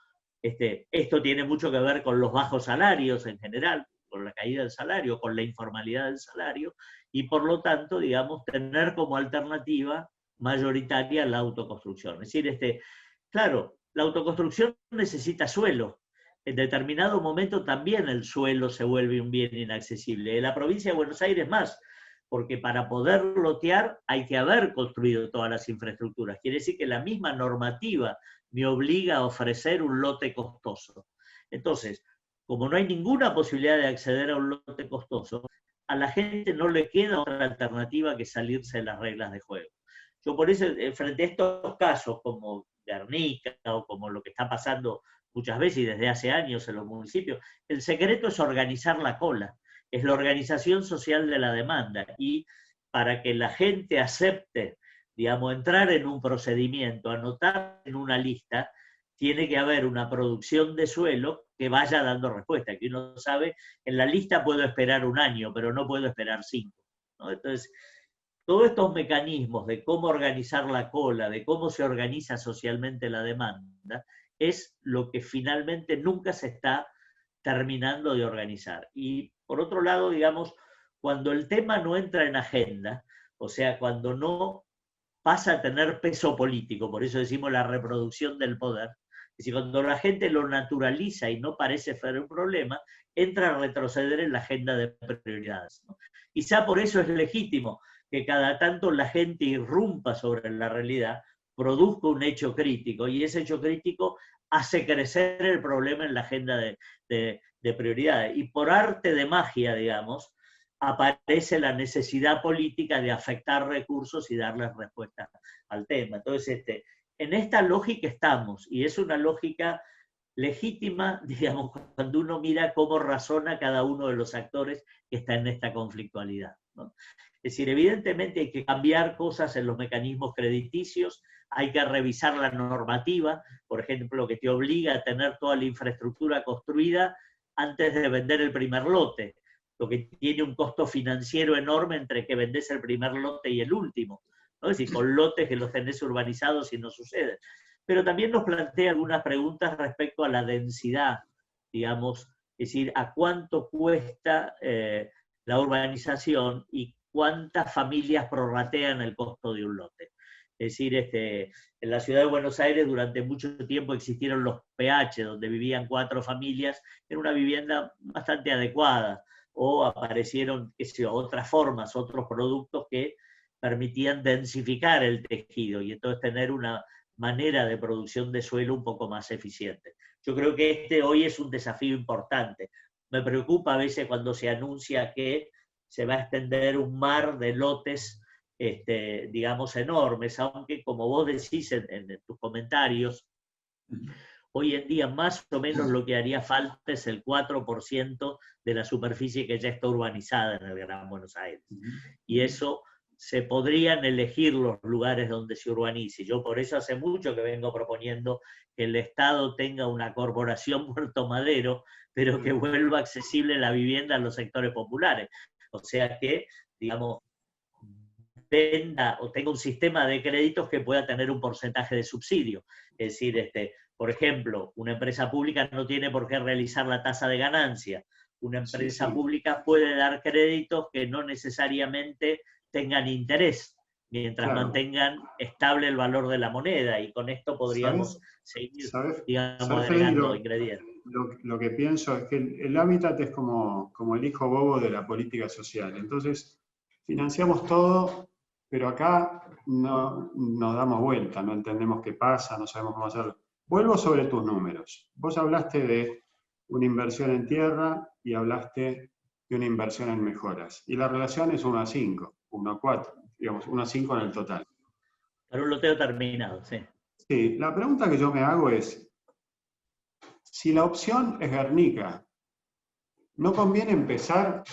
esto tiene mucho que ver con los bajos salarios en general, con la caída del salario, con la informalidad del salario, y por lo tanto, digamos, tener como alternativa mayoritaria la autoconstrucción. Es decir, claro, la autoconstrucción necesita suelo. En determinado momento también el suelo se vuelve un bien inaccesible. En la provincia de Buenos Aires más, porque para poder lotear hay que haber construido todas las infraestructuras. Quiere decir que la misma normativa me obliga a ofrecer un lote costoso. Entonces, como no hay ninguna posibilidad de acceder a un lote costoso, a la gente no le queda otra alternativa que salirse de las reglas de juego. Yo por eso, frente a estos casos como Guernica o como lo que está pasando muchas veces y desde hace años en los municipios, el secreto es organizar la cola, es la organización social de la demanda, y para que la gente acepte, digamos, entrar en un procedimiento, anotar en una lista, tiene que haber una producción de suelo que vaya dando respuesta, que uno sabe, en la lista puedo esperar un año, pero no puedo esperar 5, ¿no? Entonces, todos estos mecanismos de cómo organizar la cola, de cómo se organiza socialmente la demanda, es lo que finalmente nunca se está terminando de organizar. Y por otro lado, digamos, cuando el tema no entra en agenda, o sea, cuando no pasa a tener peso político, por eso decimos la reproducción del poder, es decir, cuando la gente lo naturaliza y no parece ser un problema, entra a retroceder en la agenda de prioridades, ¿no? Quizá por eso es legítimo que cada tanto la gente irrumpa sobre la realidad, produzca un hecho crítico, y ese hecho crítico hace crecer el problema en la agenda de prioridades. Y por arte de magia, digamos, aparece la necesidad política de afectar recursos y darles respuesta al tema. Entonces, en esta lógica estamos, y es una lógica legítima, digamos, cuando uno mira cómo razona cada uno de los actores que está en esta conflictualidad, ¿no? Es decir, evidentemente hay que cambiar cosas en los mecanismos crediticios, hay que revisar la normativa, por ejemplo, que te obliga a tener toda la infraestructura construida antes de vender el primer lote, lo que tiene un costo financiero enorme entre que vendés el primer lote y el último, ¿no? Es decir, con lotes que los tenés urbanizados y no sucede. Pero también nos plantea algunas preguntas respecto a la densidad, digamos, es decir, a cuánto cuesta la urbanización y cuántas familias prorratean el costo de un lote. Es decir, en la ciudad de Buenos Aires durante mucho tiempo existieron los PH, donde vivían 4 familias en una vivienda bastante adecuada, o aparecieron, qué sé yo, otras formas, otros productos que permitían densificar el tejido y entonces tener una manera de producción de suelo un poco más eficiente. Yo creo que hoy es un desafío importante. Me preocupa a veces cuando se anuncia que se va a extender un mar de lotes, digamos, enormes, aunque como vos decís en tus comentarios, hoy en día más o menos lo que haría falta es el 4% de la superficie que ya está urbanizada en el Gran Buenos Aires. Y eso se podrían elegir los lugares donde se urbanice. Yo por eso hace mucho que vengo proponiendo que el Estado tenga una corporación Puerto Madero, pero que vuelva accesible la vivienda a los sectores populares. O sea que, digamos, venda o tenga un sistema de créditos que pueda tener un porcentaje de subsidio. Es decir, por ejemplo, una empresa pública no tiene por qué realizar la tasa de ganancia. Una empresa pública puede dar créditos que no necesariamente tengan interés, mientras mantengan estable el valor de la moneda, y con esto podríamos seguir, digamos, agregando ingredientes. Lo que pienso es que el hábitat es como el hijo bobo de la política social. Entonces, financiamos todo, pero acá no nos damos vuelta, no entendemos qué pasa, no sabemos cómo hacerlo. Vuelvo sobre tus números. Vos hablaste de una inversión en tierra y hablaste de una inversión en mejoras. Y la relación es 1:5, 1:4, digamos, 1:5 en el total. Para un loteo terminado, sí. Sí, la pregunta que yo me hago es, si la opción es Guernica, ¿no conviene empezar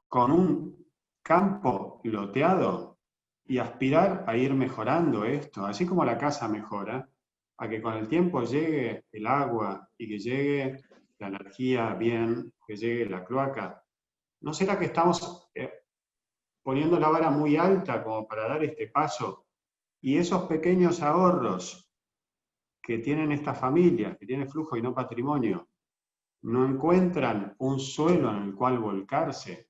con un campo loteado y aspirar a ir mejorando esto? Así como la casa mejora, a que con el tiempo llegue el agua y que llegue la energía bien, que llegue la cloaca. ¿No será que estamos poniendo la vara muy alta como para dar este paso? Y esos pequeños ahorros que tienen estas familias, que tienen flujo y no patrimonio, no encuentran un suelo en el cual volcarse,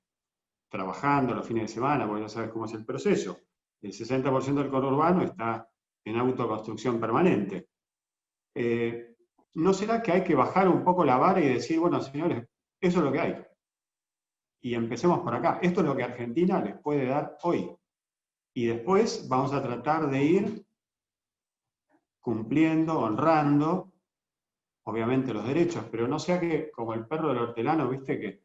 trabajando los fines de semana, porque ya sabes cómo es el proceso. El 60% del conurbano está en autoconstrucción permanente. ¿No será que hay que bajar un poco la vara y decir, bueno, señores, eso es lo que hay? Y empecemos por acá. Esto es lo que Argentina les puede dar hoy. Y después vamos a tratar de ir cumpliendo, honrando, obviamente, los derechos, pero no sea que, como el perro del hortelano, viste,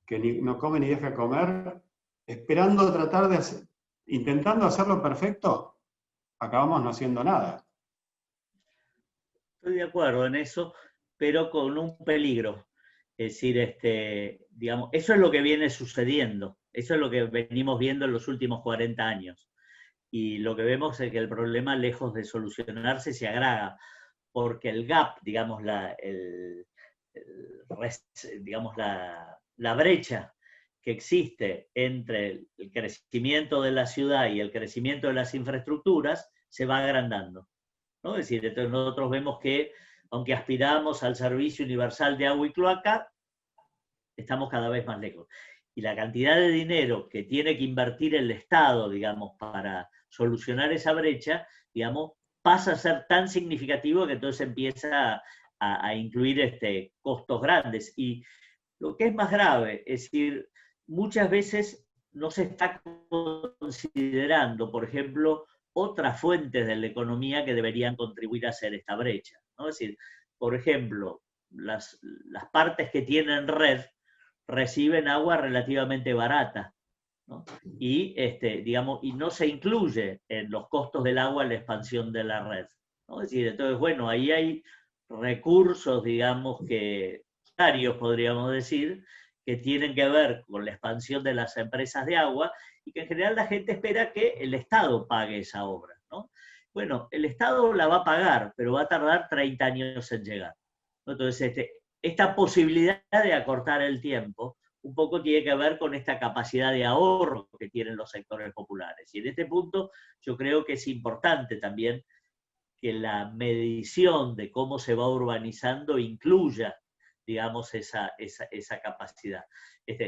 que no come ni deja comer, esperando tratar de hacer, intentando hacerlo perfecto, acabamos no haciendo nada. Estoy de acuerdo en eso, pero con un peligro. Es decir, digamos, eso es lo que viene sucediendo, eso es lo que venimos viendo en los últimos 40 años. Y lo que vemos es que el problema, lejos de solucionarse, se agrava, porque el gap, digamos, la brecha que existe entre el crecimiento de la ciudad y el crecimiento de las infraestructuras se va agrandando, ¿no? Es decir, entonces nosotros vemos que, aunque aspiramos al servicio universal de agua y cloaca, estamos cada vez más lejos. Y la cantidad de dinero que tiene que invertir el Estado, digamos, para solucionar esa brecha, digamos, pasa a ser tan significativo que entonces empieza a incluir costos grandes. Y lo que es más grave, es decir, muchas veces no se está considerando, por ejemplo, otras fuentes de la economía que deberían contribuir a hacer esta brecha, ¿no? Es decir, por ejemplo, las partes que tienen red reciben agua relativamente barata, ¿no? Y, digamos, y no se incluye en los costos del agua la expansión de la red, ¿no? Es decir, entonces, bueno, ahí hay recursos, digamos, que podríamos decir, que tienen que ver con la expansión de las empresas de agua y que en general la gente espera que el Estado pague esa obra, ¿no? Bueno, el Estado la va a pagar, pero va a tardar 30 años en llegar, ¿no? Entonces, esta posibilidad de acortar el tiempo un poco tiene que ver con esta capacidad de ahorro que tienen los sectores populares. Y en este punto yo creo que es importante también que la medición de cómo se va urbanizando incluya, digamos, esa capacidad.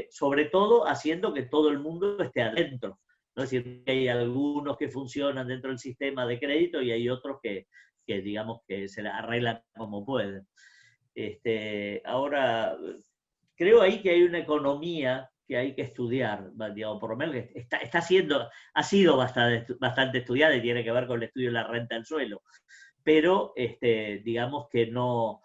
Sobre todo haciendo que todo el mundo esté adentro. ¿no? Es decir, hay algunos que funcionan dentro del sistema de crédito y hay otros que digamos, que se la arreglan como pueden. Ahora, creo ahí que hay una economía que hay que estudiar, digamos, por lo menos que ha sido bastante estudiada y tiene que ver con el estudio de la renta del suelo, pero digamos que no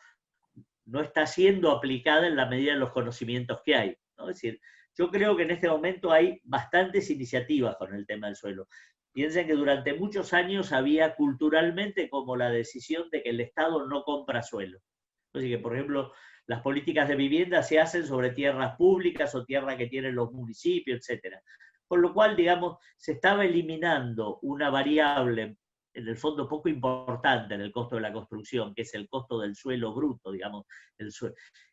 está siendo aplicada en la medida de los conocimientos que hay, ¿no? Es decir, yo creo que en este momento hay bastantes iniciativas con el tema del suelo. Piensen que durante muchos años había culturalmente como la decisión de que el Estado no compra suelo. Así que, por ejemplo, las políticas de vivienda se hacen sobre tierras públicas o tierras que tienen los municipios, etc. Con lo cual, digamos, se estaba eliminando una variable, en el fondo poco importante en el costo de la construcción, que es el costo del suelo bruto, digamos.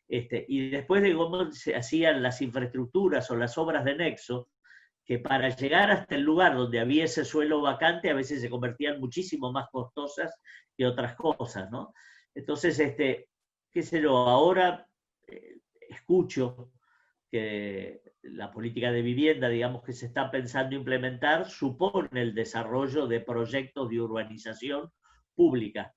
Y después de cómo se hacían las infraestructuras o las obras de nexo, que para llegar hasta el lugar donde había ese suelo vacante a veces se convertían muchísimo más costosas que otras cosas, ¿no? Entonces, qué sé yo, ahora escucho que la política de vivienda, digamos, que se está pensando implementar, supone el desarrollo de proyectos de urbanización pública,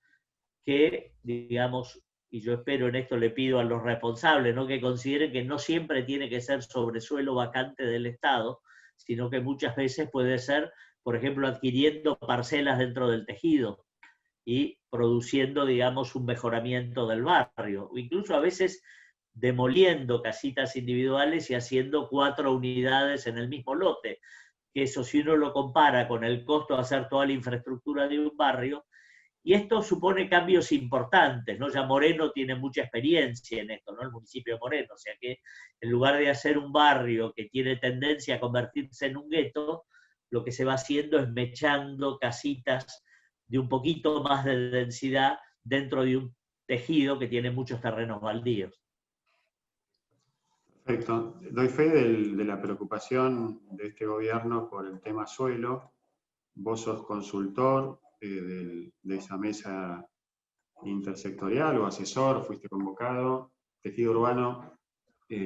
que, digamos, y yo espero en esto le pido a los responsables, ¿no?, que consideren que no siempre tiene que ser sobre suelo vacante del Estado, sino que muchas veces puede ser, por ejemplo, adquiriendo parcelas dentro del tejido y produciendo, digamos, un mejoramiento del barrio, o incluso a veces demoliendo casitas individuales y haciendo 4 unidades en el mismo lote, que eso, si uno lo compara con el costo de hacer toda la infraestructura de un barrio, y esto supone cambios importantes, ¿no? Ya Moreno tiene mucha experiencia en esto, ¿no? El municipio de Moreno, o sea que en lugar de hacer un barrio que tiene tendencia a convertirse en un gueto, lo que se va haciendo es mechando casitas de un poquito más de densidad dentro de un tejido que tiene muchos terrenos baldíos. Perfecto. Doy fe de la preocupación de este gobierno por el tema suelo. Vos sos consultor de esa mesa intersectorial o asesor, fuiste convocado. Tejido Urbano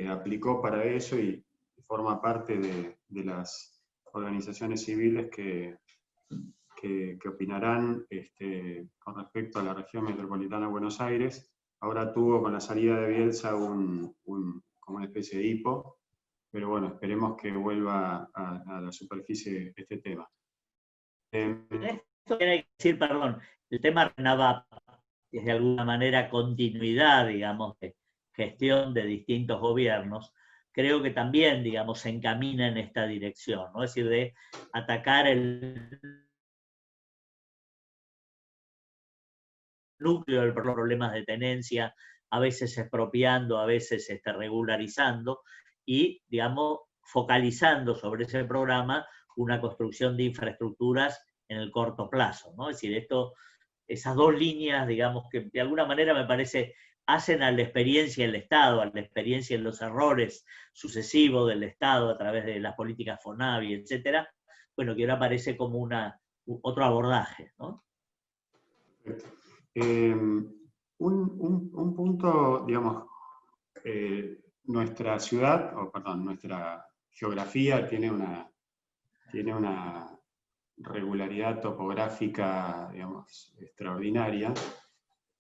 aplicó para eso y forma parte de las organizaciones civiles que opinarán con respecto a la región metropolitana de Buenos Aires. Ahora tuvo con la salida de Bielsa como una especie de hipo, pero bueno, esperemos que vuelva a la superficie este tema. Esto tiene que decir, perdón, el tema RENAVAP es de alguna manera continuidad, digamos, de gestión de distintos gobiernos, creo que también, digamos, se encamina en esta dirección, ¿no? Es decir, de atacar el núcleo de los problemas de tenencia, a veces expropiando, a veces regularizando, y, digamos, focalizando sobre ese programa una construcción de infraestructuras en el corto plazo, ¿no? Es decir, esas dos líneas, digamos, que de alguna manera me parece hacen a la experiencia del Estado, a la experiencia en los errores sucesivos del Estado a través de las políticas FONAVI, etcétera, bueno, que ahora parece como otro abordaje, ¿no? Un punto, digamos, nuestra ciudad, nuestra geografía tiene una regularidad topográfica, digamos, extraordinaria,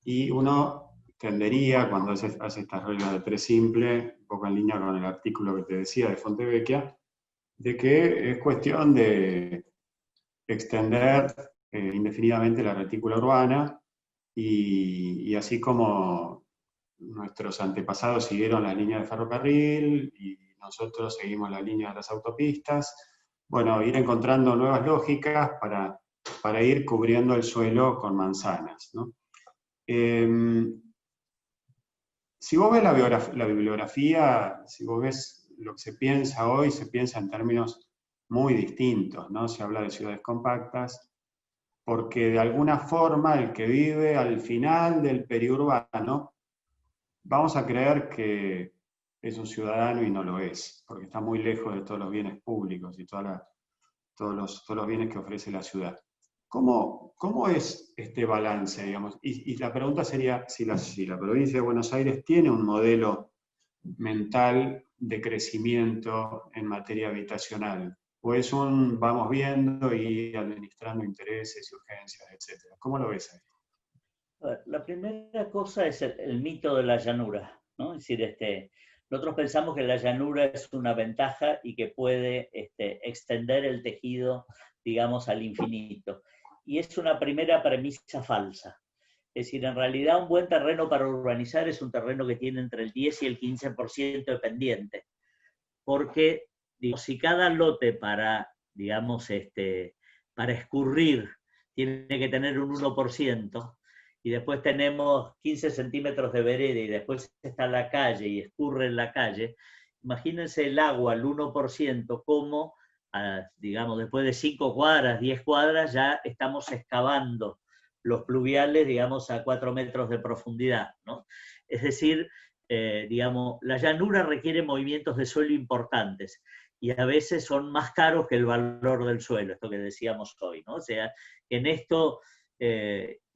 y uno tendería, cuando hace estas reglas de 3 simple, un poco en línea con el artículo que te decía de Fontevecchia, de que es cuestión de extender indefinidamente la retícula urbana, y así como nuestros antepasados siguieron la línea de ferrocarril y nosotros seguimos la línea de las autopistas, bueno, ir encontrando nuevas lógicas para ir cubriendo el suelo con manzanas, ¿no? Si vos ves la bibliografía, si vos ves lo que se piensa hoy, se piensa en términos muy distintos, ¿no? Se habla de ciudades compactas, porque de alguna forma el que vive al final del periurbano, vamos a creer que es un ciudadano y no lo es, porque está muy lejos de todos los bienes públicos y todos los bienes que ofrece la ciudad. ¿Cómo es este balance, digamos? Y la pregunta sería si la provincia de Buenos Aires tiene un modelo mental de crecimiento en materia habitacional, ¿O es un vamos viendo y administrando intereses y urgencias, etcétera? ¿Cómo lo ves ahí? A ver, la primera cosa es el mito de la llanura, ¿no? Es decir, nosotros pensamos que la llanura es una ventaja y que puede extender el tejido, digamos, al infinito. Y es una primera premisa falsa. Es decir, en realidad un buen terreno para urbanizar es un terreno que tiene entre el 10 y el 15% de pendiente. Porque, digamos, si cada lote para, digamos, para escurrir tiene que tener un 1%, y después tenemos 15 centímetros de vereda y después está la calle y escurre en la calle, imagínense el agua al 1%, como, digamos, después de 5 cuadras, 10 cuadras, ya estamos excavando los pluviales, digamos, a 4 metros de profundidad, ¿no? Es decir, digamos, la llanura requiere movimientos de suelo importantes y a veces son más caros que el valor del suelo, esto que decíamos hoy, ¿no? O sea, en esto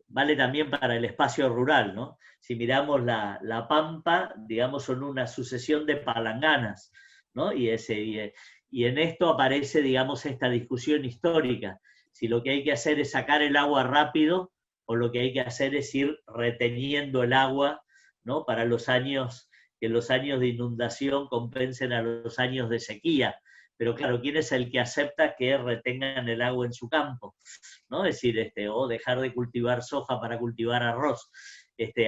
vale también para el espacio rural, ¿no? Si miramos la Pampa, digamos, son una sucesión de palanganas, ¿no? Y en esto aparece, digamos, esta discusión histórica, si lo que hay que hacer es sacar el agua rápido o lo que hay que hacer es ir reteniendo el agua, ¿no? Para los años, que los años de inundación compensen a los años de sequía. Pero claro, ¿quién es el que acepta que retengan el agua en su campo? ¿No? Es decir, o dejar de cultivar soja para cultivar arroz.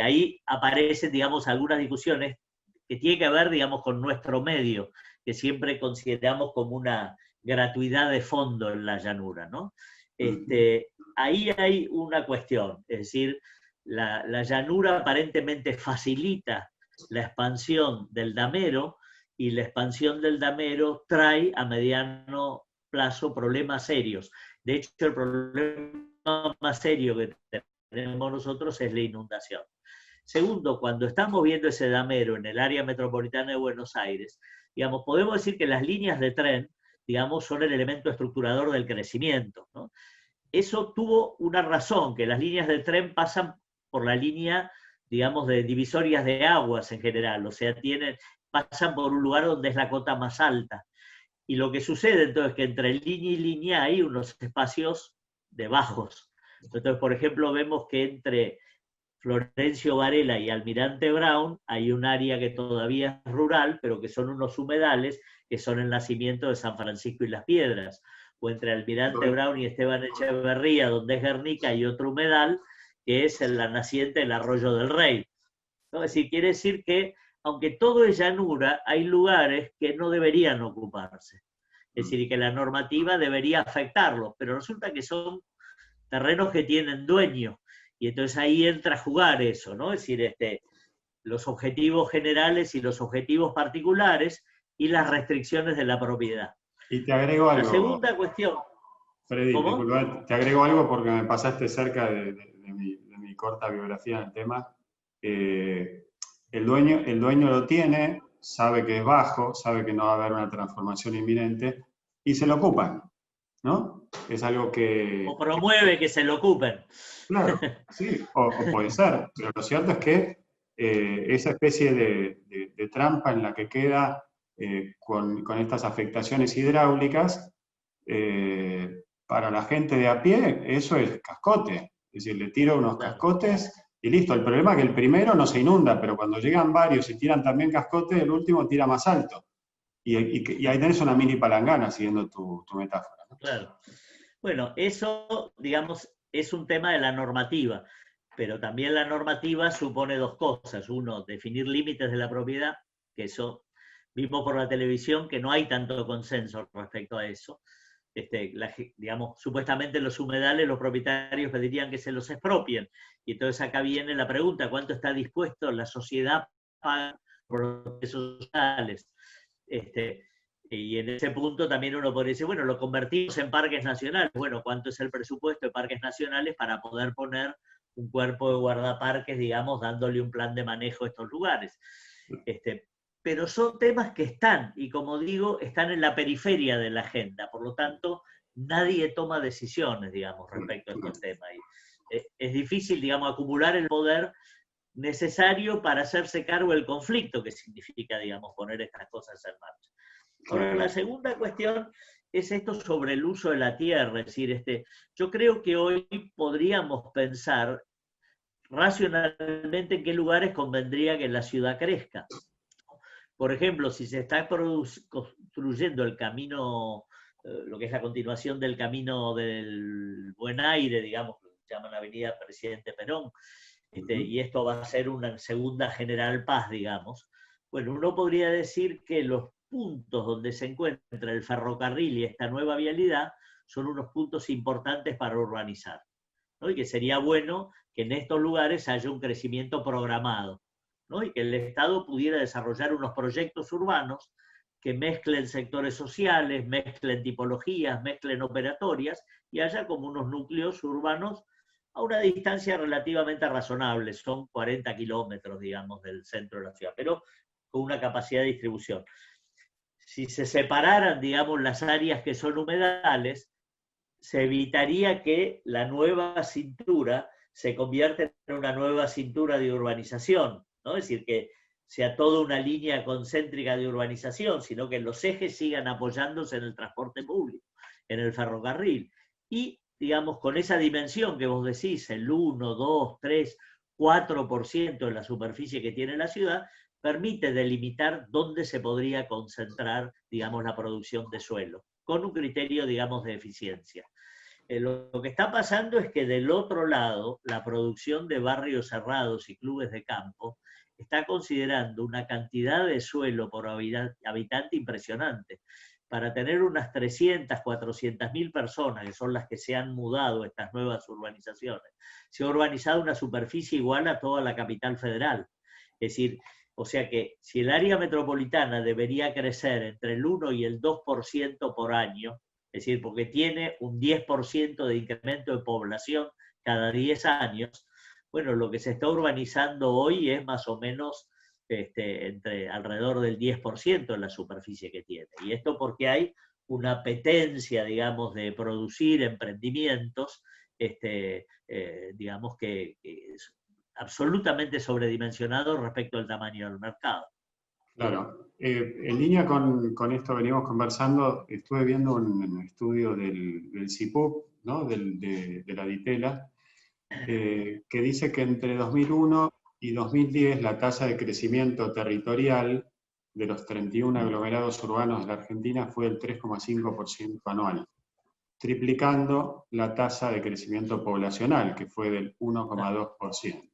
Ahí aparecen, digamos, algunas discusiones que tienen que ver, digamos, con nuestro medio, que siempre consideramos como una gratuidad de fondo en la llanura, ¿no? Ahí hay una cuestión, es decir, la llanura aparentemente facilita la expansión del damero y la expansión del damero trae a mediano plazo problemas serios. De hecho, el problema más serio que tenemos nosotros es la inundación. Segundo, cuando estamos viendo ese damero en el área metropolitana de Buenos Aires, digamos, podemos decir que las líneas de tren, digamos, son el elemento estructurador del crecimiento, ¿no? Eso tuvo una razón, que las líneas de tren pasan por la línea, digamos, de divisorias de aguas en general, o sea, pasan por un lugar donde es la cota más alta. Y lo que sucede entonces es que entre línea y línea hay unos espacios de bajos. Entonces, por ejemplo, vemos que entre Florencio Varela y Almirante Brown hay un área que todavía es rural, pero que son unos humedales, que son el nacimiento de San Francisco y Las Piedras. O entre Almirante Brown y Esteban Echeverría, donde es Guernica, hay otro humedal, que es la naciente del Arroyo del Rey. ¿No? Es decir, quiere decir que, aunque todo es llanura, hay lugares que no deberían ocuparse. Es decir, que la normativa debería afectarlos, pero resulta que son terrenos que tienen dueño. Y entonces ahí entra a jugar eso, ¿no? Es decir, los objetivos generales y los objetivos particulares y las restricciones de la propiedad. Y te agrego algo. La segunda cuestión. Freddy, disculpa, te agrego algo porque me pasaste cerca de mi corta biografía en el tema. El dueño lo tiene, sabe que es bajo, sabe que no va a haber una transformación inminente y se lo ocupan, ¿no? Es algo que... O promueve que se lo ocupen. Claro, sí, o puede ser, pero lo cierto es que esa especie de trampa en la que queda con estas afectaciones hidráulicas, para la gente de a pie, eso es cascote. Es decir, le tiro unos cascotes y listo. El problema es que el primero no se inunda, pero cuando llegan varios y tiran también cascotes, el último tira más alto. Y ahí tenés una mini palangana, siguiendo tu metáfora, ¿no? Claro. Bueno, eso, digamos, es un tema de la normativa, pero también la normativa supone dos cosas. Uno, definir límites de la propiedad, que eso vimos por la televisión que no hay tanto consenso respecto a eso. Digamos, supuestamente los humedales, los propietarios pedirían que se los expropien. Y entonces acá viene la pregunta, ¿cuánto está dispuesto la sociedad a pagar por los procesos sociales? Y en ese punto también uno podría decir, bueno, lo convertimos en parques nacionales. Bueno, ¿cuánto es el presupuesto de parques nacionales para poder poner un cuerpo de guardaparques, digamos, dándole un plan de manejo a estos lugares? Pero son temas que están, y como digo, están en la periferia de la agenda. Por lo tanto, nadie toma decisiones, digamos, respecto a estos temas. Y es difícil, digamos, acumular el poder necesario para hacerse cargo del conflicto que significa, digamos, poner estas cosas en marcha. Ahora, la segunda cuestión es esto sobre el uso de la tierra. Es decir, yo creo que hoy podríamos pensar racionalmente en qué lugares convendría que la ciudad crezca. Por ejemplo, si se está construyendo el camino, lo que es la continuación del camino del Buen Aire, digamos, que se llama la Avenida Presidente Perón, y esto va a ser una segunda General Paz, digamos. Bueno, uno podría decir que los puntos donde se encuentra el ferrocarril y esta nueva vialidad son unos puntos importantes para urbanizar, ¿no? Y que sería bueno que en estos lugares haya un crecimiento programado, ¿no? Y que el Estado pudiera desarrollar unos proyectos urbanos que mezclen sectores sociales, mezclen tipologías, mezclen operatorias, y haya como unos núcleos urbanos a una distancia relativamente razonable, son 40 kilómetros, digamos, del centro de la ciudad, pero con una capacidad de distribución. Si se separaran, digamos, las áreas que son humedales, se evitaría que la nueva cintura se convierta en una nueva cintura de urbanización, ¿no? Es decir, que sea toda una línea concéntrica de urbanización, sino que los ejes sigan apoyándose en el transporte público, en el ferrocarril. Y, digamos, con esa dimensión que vos decís, el 1, 2, 3, 4% de la superficie que tiene la ciudad, permite delimitar dónde se podría concentrar, digamos, la producción de suelo, con un criterio, digamos, de eficiencia. Lo que está pasando es que del otro lado, la producción de barrios cerrados y clubes de campo está considerando una cantidad de suelo por habitante impresionante. Para tener unas 300, 400.000 personas, que son las que se han mudado a estas nuevas urbanizaciones, se ha urbanizado una superficie igual a toda la capital federal. Es decir, o sea que si el área metropolitana debería crecer entre el 1 y el 2% por año, es decir, porque tiene un 10% de incremento de población cada 10 años, bueno, lo que se está urbanizando hoy es más o menos entre alrededor del 10% de la superficie que tiene. Y esto porque hay una apetencia, digamos, de producir emprendimientos, digamos, que es absolutamente sobredimensionado respecto al tamaño del mercado. Claro. En línea con esto venimos conversando, estuve viendo un estudio del CIPUB, ¿no? de la DITELA, que dice que entre 2001 y 2010 la tasa de crecimiento territorial de los 31 aglomerados urbanos de la Argentina fue del 3,5% anual, triplicando la tasa de crecimiento poblacional, que fue del 1,2%.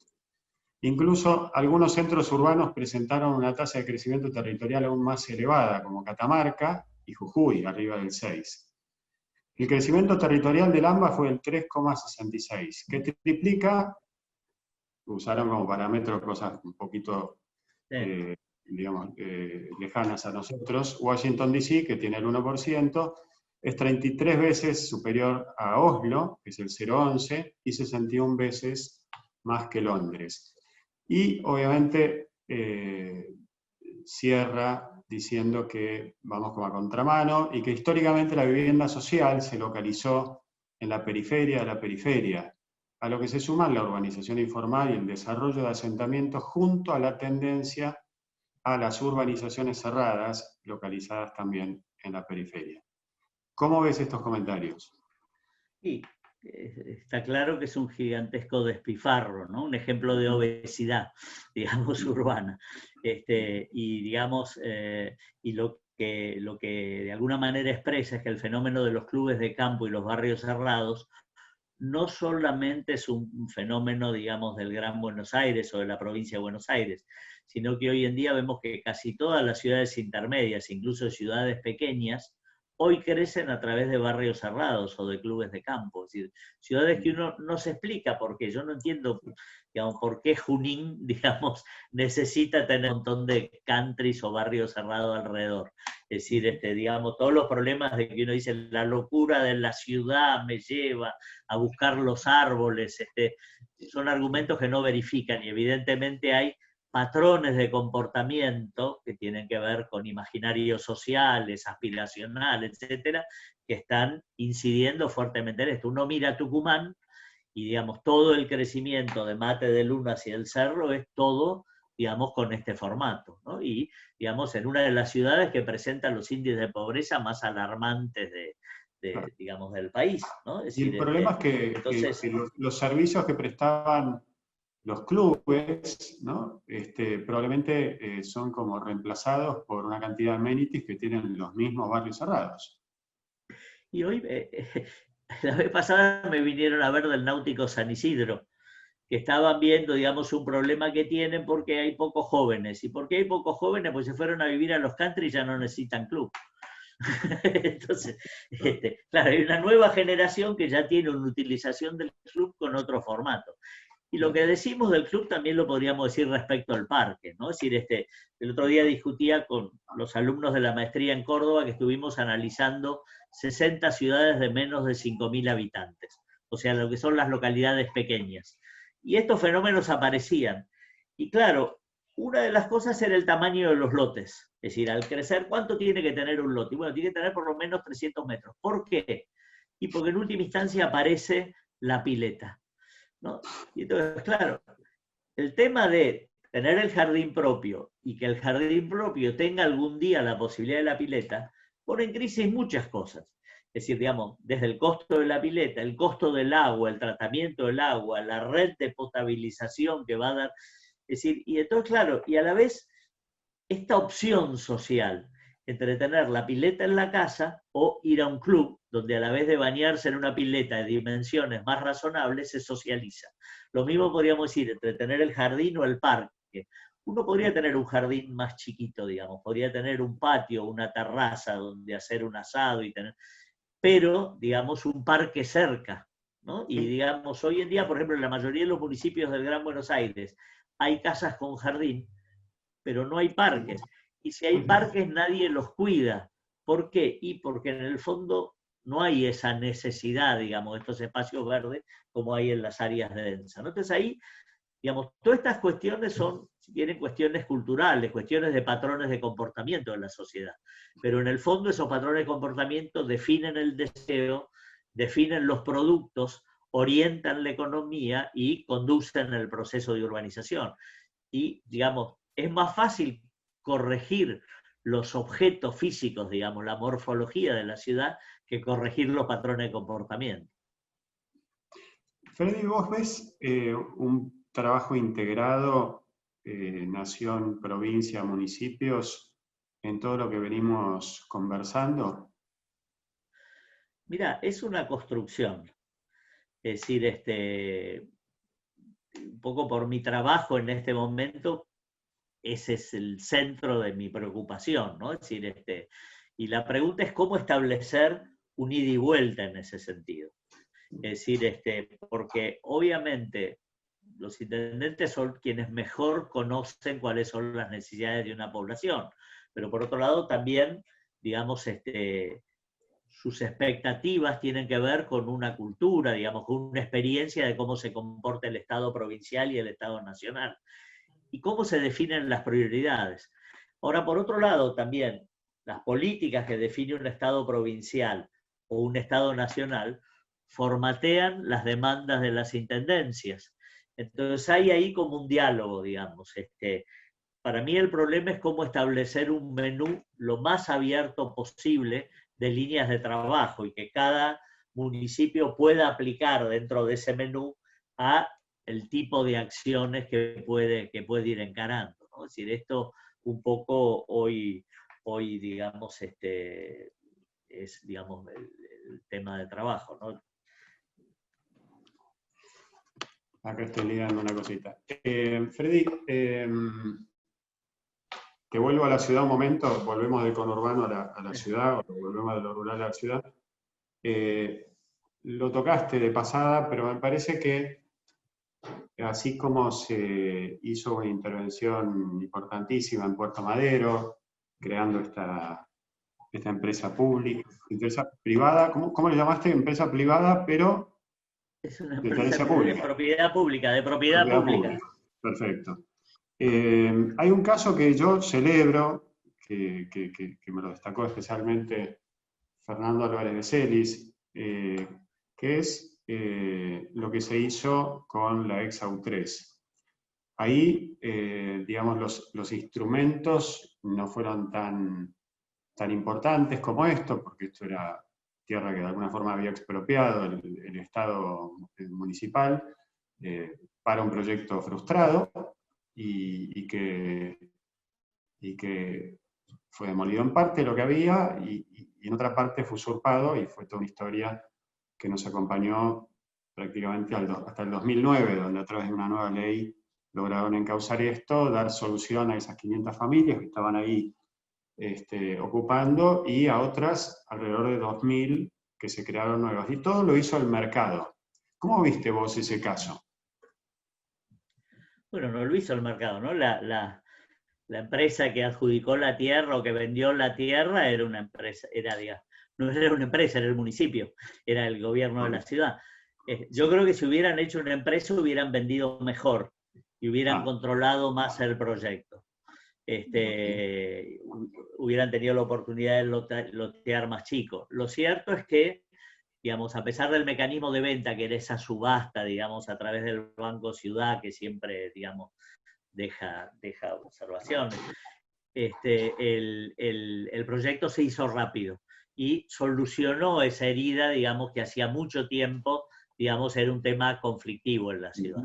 Incluso algunos centros urbanos presentaron una tasa de crecimiento territorial aún más elevada, como Catamarca y Jujuy, arriba del 6%. El crecimiento territorial del AMBA fue el 3,66%, que triplica, usaron como parámetro cosas un poquito, digamos, lejanas a nosotros. Washington DC, que tiene el 1%, es 33 veces superior a Oslo, que es el 0,11, y 61 veces más que Londres. Y obviamente cierra diciendo que vamos como a contramano y que históricamente la vivienda social se localizó en la periferia de la periferia, a lo que se suma la urbanización informal y el desarrollo de asentamientos junto a la tendencia a las urbanizaciones cerradas, localizadas también en la periferia. ¿Cómo ves estos comentarios? Sí, está claro que es un gigantesco despifarro, ¿no? Un ejemplo de obesidad, digamos, urbana. Y digamos, y lo que de alguna manera expresa es que el fenómeno de los clubes de campo y los barrios cerrados no solamente es un fenómeno, digamos, del Gran Buenos Aires o de la provincia de Buenos Aires, sino que hoy en día vemos que casi todas las ciudades intermedias, incluso ciudades pequeñas, hoy crecen a través de barrios cerrados o de clubes de campo. Es decir, ciudades que uno no se explica por qué. Yo no entiendo, digamos, por qué Junín, digamos, necesita tener un montón de countries o barrios cerrados alrededor. Es decir, digamos, todos los problemas de que uno dice, la locura de la ciudad me lleva a buscar los árboles, son argumentos que no verifican, y evidentemente hay patrones de comportamiento que tienen que ver con imaginarios sociales, aspiracionales, etcétera, que están incidiendo fuertemente en esto. Uno mira Tucumán y, digamos, todo el crecimiento de Mate del Luna hacia el cerro es todo digamos, con este formato, ¿no? Y, digamos, en una de las ciudades que presenta los índices de pobreza más alarmantes digamos, del país, ¿no? Es Y decir, el problema es entonces, que los servicios que prestaban los clubes, ¿no? Probablemente son como reemplazados por una cantidad de amenities que tienen los mismos barrios cerrados. y hoy, la vez pasada me vinieron a ver del Náutico San Isidro, que estaban viendo, digamos, un problema que tienen porque hay pocos jóvenes. ¿Y por qué hay pocos jóvenes? Pues se fueron a vivir a los country y ya no necesitan club. Entonces, claro, hay una nueva generación que ya tiene una utilización del club con otro formato. Y lo que decimos del club también lo podríamos decir respecto al parque, ¿no? Es decir, el otro día discutía con los alumnos de la maestría en Córdoba que estuvimos analizando 60 ciudades de menos de 5.000 habitantes, o sea, lo que son las localidades pequeñas. Y estos fenómenos aparecían. Y claro, una de las cosas era el tamaño de los lotes. Es decir, al crecer, ¿cuánto tiene que tener un lote? Y bueno, tiene que tener por lo menos 300 metros. ¿Por qué? Y porque en última instancia aparece la pileta, ¿no? Y entonces, claro, el tema de tener el jardín propio y que el jardín propio tenga algún día la posibilidad de la pileta, pone en crisis muchas cosas. Es decir, digamos, desde el costo de la pileta, el costo del agua, el tratamiento del agua, la red de potabilización que va a dar. Es decir, y entonces, claro, y a la vez esta opción social entre tener la pileta en la casa o ir a un club donde a la vez de bañarse en una pileta de dimensiones más razonables se socializa. Lo mismo podríamos decir entre tener el jardín o el parque. Uno podría tener un jardín más chiquito, digamos, podría tener un patio, una terraza donde hacer un asado y tener, pero, digamos, un parque cerca, ¿no? Y, digamos, hoy en día, por ejemplo, en la mayoría de los municipios del Gran Buenos Aires hay casas con jardín, pero no hay parques. Y si hay parques, nadie los cuida. ¿Por qué? Y porque en el fondo no hay esa necesidad, digamos, de estos espacios verdes como hay en las áreas de densa. ¿No? Entonces ahí, digamos, todas estas cuestiones tienen cuestiones culturales, cuestiones de patrones de comportamiento de la sociedad. Pero en el fondo esos patrones de comportamiento definen el deseo, definen los productos, orientan la economía y conducen el proceso de urbanización. Y, digamos, es más fácil corregir los objetos físicos, digamos, la morfología de la ciudad, que corregir los patrones de comportamiento. Freddy, ¿vos ves un trabajo integrado, nación, provincia, municipios, en todo lo que venimos conversando? Mira, es una construcción. Es decir, un poco por mi trabajo en este momento, ese es el centro de mi preocupación, ¿no? Es decir, y la pregunta es cómo establecer un ida y vuelta en ese sentido. Es decir, porque obviamente los intendentes son quienes mejor conocen cuáles son las necesidades de una población, pero por otro lado también, digamos, sus expectativas tienen que ver con una cultura, digamos, con una experiencia de cómo se comporta el Estado provincial y el Estado nacional, y cómo se definen las prioridades. Ahora, por otro lado, también las políticas que define un Estado provincial o un Estado nacional formatean las demandas de las intendencias. Entonces hay ahí como un diálogo, digamos. Para mí el problema es cómo establecer un menú lo más abierto posible de líneas de trabajo y que cada municipio pueda aplicar dentro de ese menú a el tipo de acciones que puede ir encarando, ¿no? Es decir, esto un poco hoy digamos, es, digamos, el tema de trabajo, ¿no? Acá estoy ligando una cosita. Freddy, te vuelvo a la ciudad un momento, volvemos del conurbano a la ciudad, o volvemos de lo rural a la ciudad. Lo tocaste de pasada, pero me parece que así como se hizo una intervención importantísima en Puerto Madero, creando esta empresa pública, empresa privada, ¿cómo le llamaste? Empresa privada, pero es una de empresa tenencia de pública. propiedad pública, de propiedad Propiedad pública. pública. Perfecto. Hay un caso que yo celebro, que me lo destacó especialmente Fernando Álvarez de Celis, que es lo que se hizo con la ex AU3. ahí, digamos, los instrumentos no fueron tan importantes como esto, porque esto era tierra que de alguna forma había expropiado el Estado municipal para un proyecto frustrado y que fue demolido en parte lo que había y en otra parte fue usurpado y fue toda una historia que nos acompañó prácticamente hasta el 2009, donde a través de una nueva ley lograron encauzar esto, dar solución a esas 500 familias que estaban ahí ocupando y a otras alrededor de 2000 que se crearon nuevas. Y todo lo hizo el mercado. ¿Cómo viste vos ese caso? Bueno, no lo hizo el mercado, ¿no? La empresa que adjudicó la tierra o que vendió la tierra era una empresa, no era una empresa, era el municipio, era el gobierno de la ciudad. Yo creo que si hubieran hecho una empresa hubieran vendido mejor y hubieran controlado más el proyecto. Hubieran tenido la oportunidad de lotear más chicos. Lo cierto es que, digamos, a pesar del mecanismo de venta, que era esa subasta, digamos, a través del Banco Ciudad, que siempre, digamos, deja observaciones, el proyecto se hizo rápido y solucionó esa herida, digamos, que hacía mucho tiempo, digamos, era un tema conflictivo en la ciudad.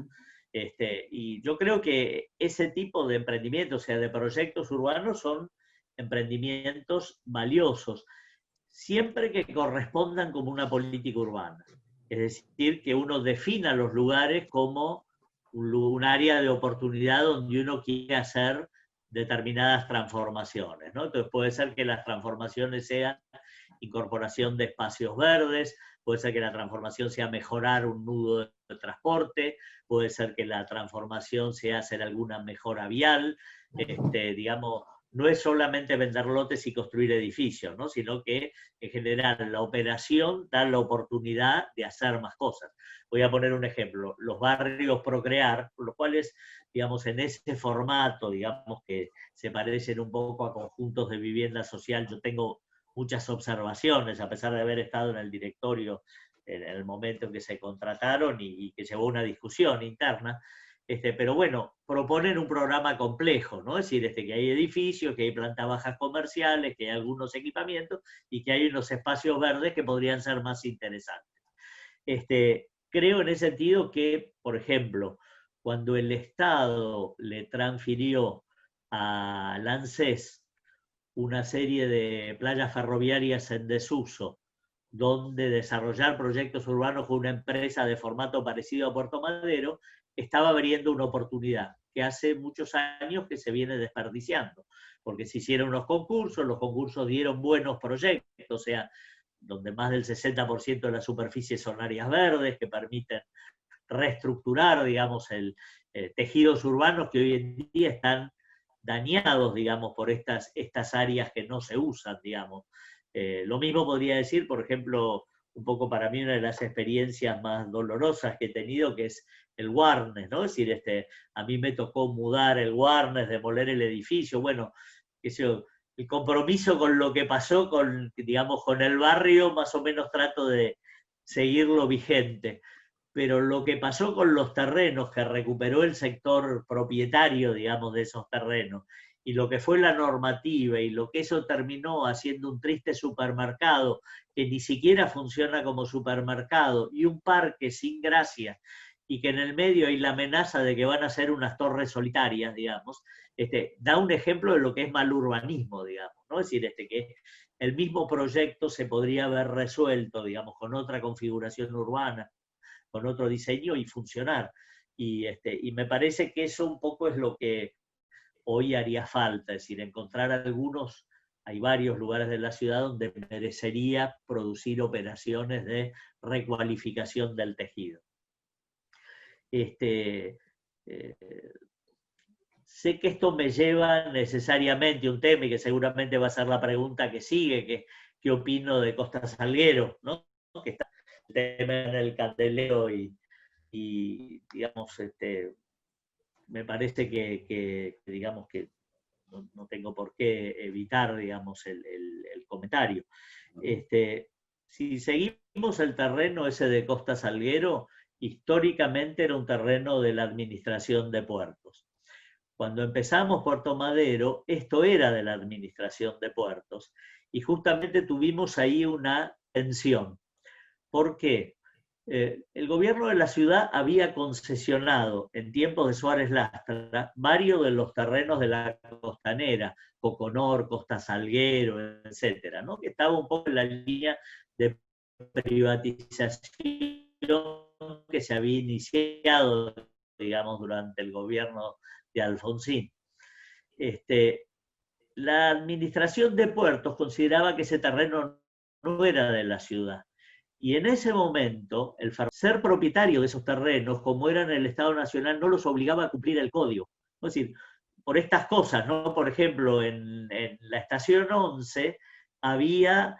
Y yo creo que ese tipo de emprendimientos, o sea, de proyectos urbanos, son emprendimientos valiosos, siempre que correspondan como una política urbana. Es decir, que uno defina los lugares como un área de oportunidad donde uno quiere hacer determinadas transformaciones, ¿no? Entonces puede ser que las transformaciones sean incorporación de espacios verdes, puede ser que la transformación sea mejorar un nudo de transporte, puede ser que la transformación sea hacer alguna mejora vial, digamos, no es solamente vender lotes y construir edificios, ¿no? Sino que en general la operación da la oportunidad de hacer más cosas. Voy a poner un ejemplo, los barrios Procrear, los cuales, digamos, en ese formato, digamos, que se parecen un poco a conjuntos de vivienda social, yo tengo muchas observaciones, a pesar de haber estado en el directorio en el momento en que se contrataron y que llevó una discusión interna, pero bueno, proponen un programa complejo, ¿no? Es decir, que hay edificios, que hay plantas bajas comerciales, que hay algunos equipamientos y que hay unos espacios verdes que podrían ser más interesantes. Creo en ese sentido que, por ejemplo, cuando el Estado le transfirió a ANSES una serie de playas ferroviarias en desuso, donde desarrollar proyectos urbanos con una empresa de formato parecido a Puerto Madero, estaba abriendo una oportunidad que hace muchos años que se viene desperdiciando, porque se hicieron los concursos dieron buenos proyectos, o sea, donde más del 60% de la superficie son áreas verdes que permiten reestructurar, digamos, tejidos urbanos que hoy en día están dañados, digamos, por estas áreas que no se usan, digamos. Lo mismo podría decir, por ejemplo, un poco para mí una de las experiencias más dolorosas que he tenido, que es el Warnes, ¿no? Es decir, a mí me tocó mudar el Warnes, demoler el edificio, bueno, eso, el compromiso con lo que pasó digamos, con el barrio, más o menos trato de seguirlo vigente. Pero lo que pasó con los terrenos que recuperó el sector propietario, digamos, de esos terrenos, y lo que fue la normativa y lo que eso terminó haciendo un triste supermercado que ni siquiera funciona como supermercado y un parque sin gracia y que en el medio hay la amenaza de que van a ser unas torres solitarias, digamos, da un ejemplo de lo que es mal urbanismo, digamos, ¿no? Es decir, que el mismo proyecto se podría haber resuelto, digamos, con otra configuración urbana, con otro diseño y funcionar. Y me parece que eso un poco es lo que hoy haría falta, es decir, encontrar hay varios lugares de la ciudad donde merecería producir operaciones de recualificación del tejido. Sé que esto me lleva necesariamente a un tema y que seguramente va a ser la pregunta que sigue, que qué opino de Costa Salguero, ¿no? Que está el tema en el candelero y digamos, me parece que digamos que no tengo por qué evitar, digamos, el comentario. Si seguimos el terreno ese de Costa Salguero, históricamente era un terreno de la administración de puertos. Cuando empezamos Puerto Madero, esto era de la administración de puertos, y justamente tuvimos ahí una tensión. ¿Por qué? El gobierno de la ciudad había concesionado en tiempos de Suárez Lastra varios de los terrenos de la costanera, Coconor, Costa Salguero, etcétera, ¿no? Que estaba un poco en la línea de privatización que se había iniciado, digamos, durante el gobierno de Alfonsín. La administración de puertos consideraba que ese terreno no era de la ciudad. Y en ese momento, el ser propietario de esos terrenos, como eran en el Estado Nacional, no los obligaba a cumplir el código. Es decir, por estas cosas, ¿no? Por ejemplo, en la estación 11 había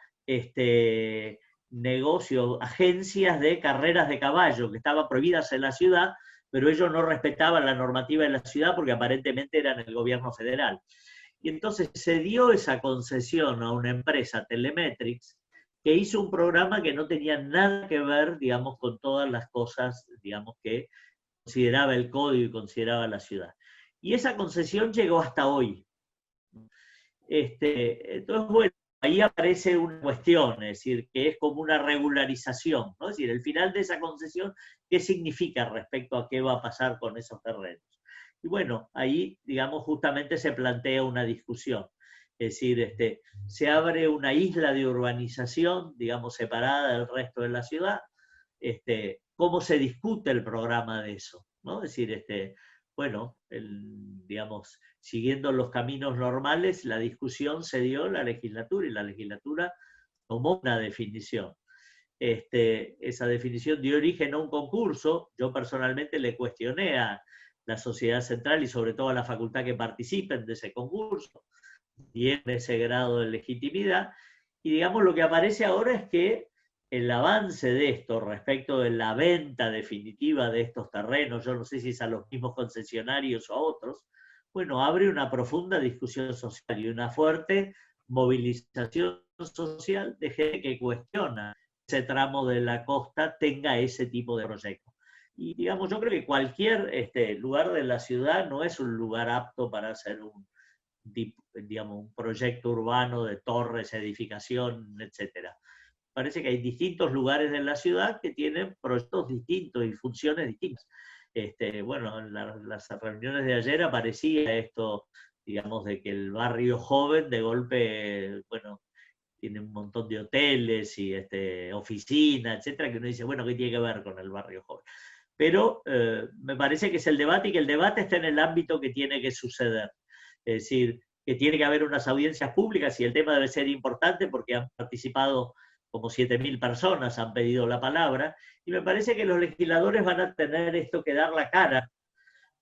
negocios, agencias de carreras de caballo que estaban prohibidas en la ciudad, pero ellos no respetaban la normativa de la ciudad porque aparentemente eran el gobierno federal. Y entonces se dio esa concesión a una empresa, Telemetrics, que hizo un programa que no tenía nada que ver, digamos, con todas las cosas, digamos, que consideraba el código y consideraba la ciudad. Y esa concesión llegó hasta hoy. Entonces, bueno, ahí aparece una cuestión, es decir, que es como una regularización, ¿no? Es decir, el final de esa concesión, ¿qué significa respecto a qué va a pasar con esos terrenos? Y bueno, ahí, digamos, justamente se plantea una discusión. Es decir, se abre una isla de urbanización, digamos, separada del resto de la ciudad. ¿Cómo se discute el programa de eso? ¿No? Es decir, bueno, digamos, siguiendo los caminos normales, la discusión se dio en la legislatura y la legislatura tomó una definición. Esa definición dio origen a un concurso. Yo personalmente le cuestioné a la sociedad central y sobre todo a la facultad que participen de ese concurso, tiene ese grado de legitimidad, y digamos lo que aparece ahora es que el avance de esto respecto de la venta definitiva de estos terrenos, yo no sé si es a los mismos concesionarios o a otros, bueno, abre una profunda discusión social y una fuerte movilización social de gente que cuestiona ese tramo de la costa tenga ese tipo de proyecto. Y digamos, yo creo que cualquier lugar de la ciudad no es un lugar apto para hacer digamos, un proyecto urbano de torres, edificación, etc. Parece que hay distintos lugares en la ciudad que tienen proyectos distintos y funciones distintas. Bueno, en las reuniones de ayer aparecía esto, digamos, de que el barrio joven de golpe, bueno, tiene un montón de hoteles y oficinas, etcétera, que uno dice, bueno, ¿qué tiene que ver con el barrio joven? Pero me parece que es el debate y que el debate está en el ámbito que tiene que suceder. Es decir, que tiene que haber unas audiencias públicas y el tema debe ser importante porque han participado como 7.000 personas, han pedido la palabra, y me parece que los legisladores van a tener esto que dar la cara,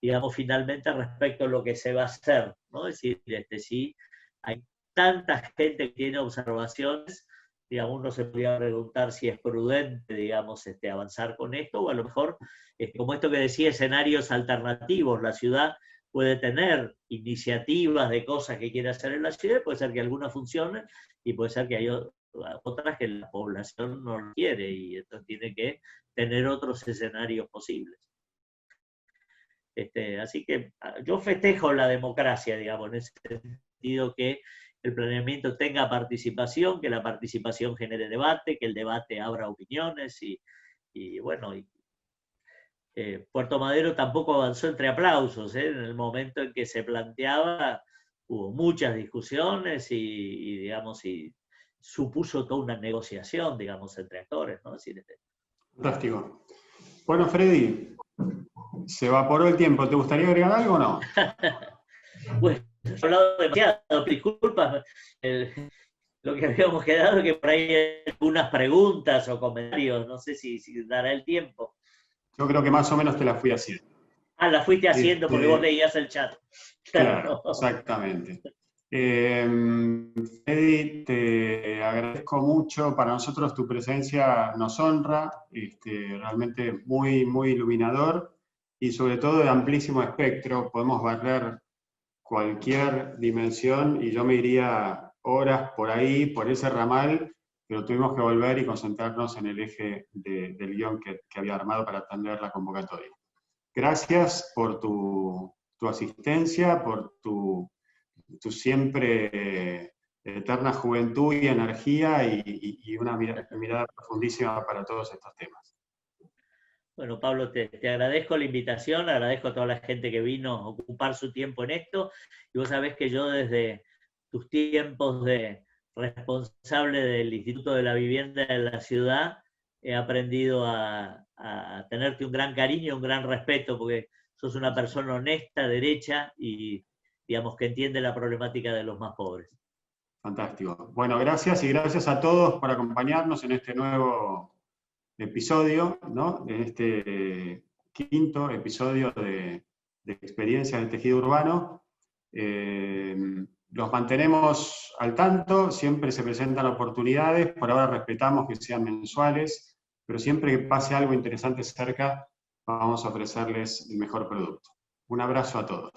digamos, finalmente respecto a lo que se va a hacer, ¿no? Es decir, sí, hay tanta gente que tiene observaciones, digamos, uno se podría preguntar si es prudente, digamos, avanzar con esto, o a lo mejor, como esto que decía, escenarios alternativos, la ciudad puede tener iniciativas de cosas que quiere hacer en la ciudad, puede ser que algunas funcionen y puede ser que hay otras que la población no quiere y entonces tiene que tener otros escenarios posibles. Así que yo festejo la democracia, digamos, en ese sentido que el planeamiento tenga participación, que la participación genere debate, que el debate abra opiniones y bueno, Puerto Madero tampoco avanzó entre aplausos, en el momento en que se planteaba hubo muchas discusiones y digamos, y supuso toda una negociación, digamos, entre actores, ¿no? Es decir, Fantástico. Bueno, Freddy, se evaporó el tiempo. ¿Te gustaría agregar algo o no? Bueno, he hablado demasiado, disculpas. Lo que habíamos quedado es que por ahí hay algunas preguntas o comentarios, no sé si dará el tiempo. Yo creo que más o menos te la fui haciendo. Ah, la fuiste haciendo porque vos leías el chat. Claro, exactamente. Freddy, te agradezco mucho. Para nosotros tu presencia nos honra, realmente muy, muy iluminador y sobre todo de amplísimo espectro. Podemos barrer cualquier dimensión y yo me iría horas por ahí, por ese ramal, pero tuvimos que volver y concentrarnos en el eje del guión que había armado para atender la convocatoria. Gracias por tu asistencia, por tu siempre eterna juventud y energía y una mirada profundísima para todos estos temas. Bueno, Pablo, te agradezco la invitación, agradezco a toda la gente que vino a ocupar su tiempo en esto, y vos sabés que yo desde tus tiempos de responsable del Instituto de la Vivienda de la ciudad, he aprendido a tenerte un gran cariño, un gran respeto, porque sos una persona honesta, derecha y, digamos, que entiende la problemática de los más pobres. Fantástico. Bueno, gracias y gracias a todos por acompañarnos en este nuevo episodio, ¿no? En este quinto episodio de Experiencias del Tejido Urbano. Los mantenemos al tanto, siempre se presentan oportunidades, por ahora respetamos que sean mensuales, pero siempre que pase algo interesante cerca, vamos a ofrecerles el mejor producto. Un abrazo a todos.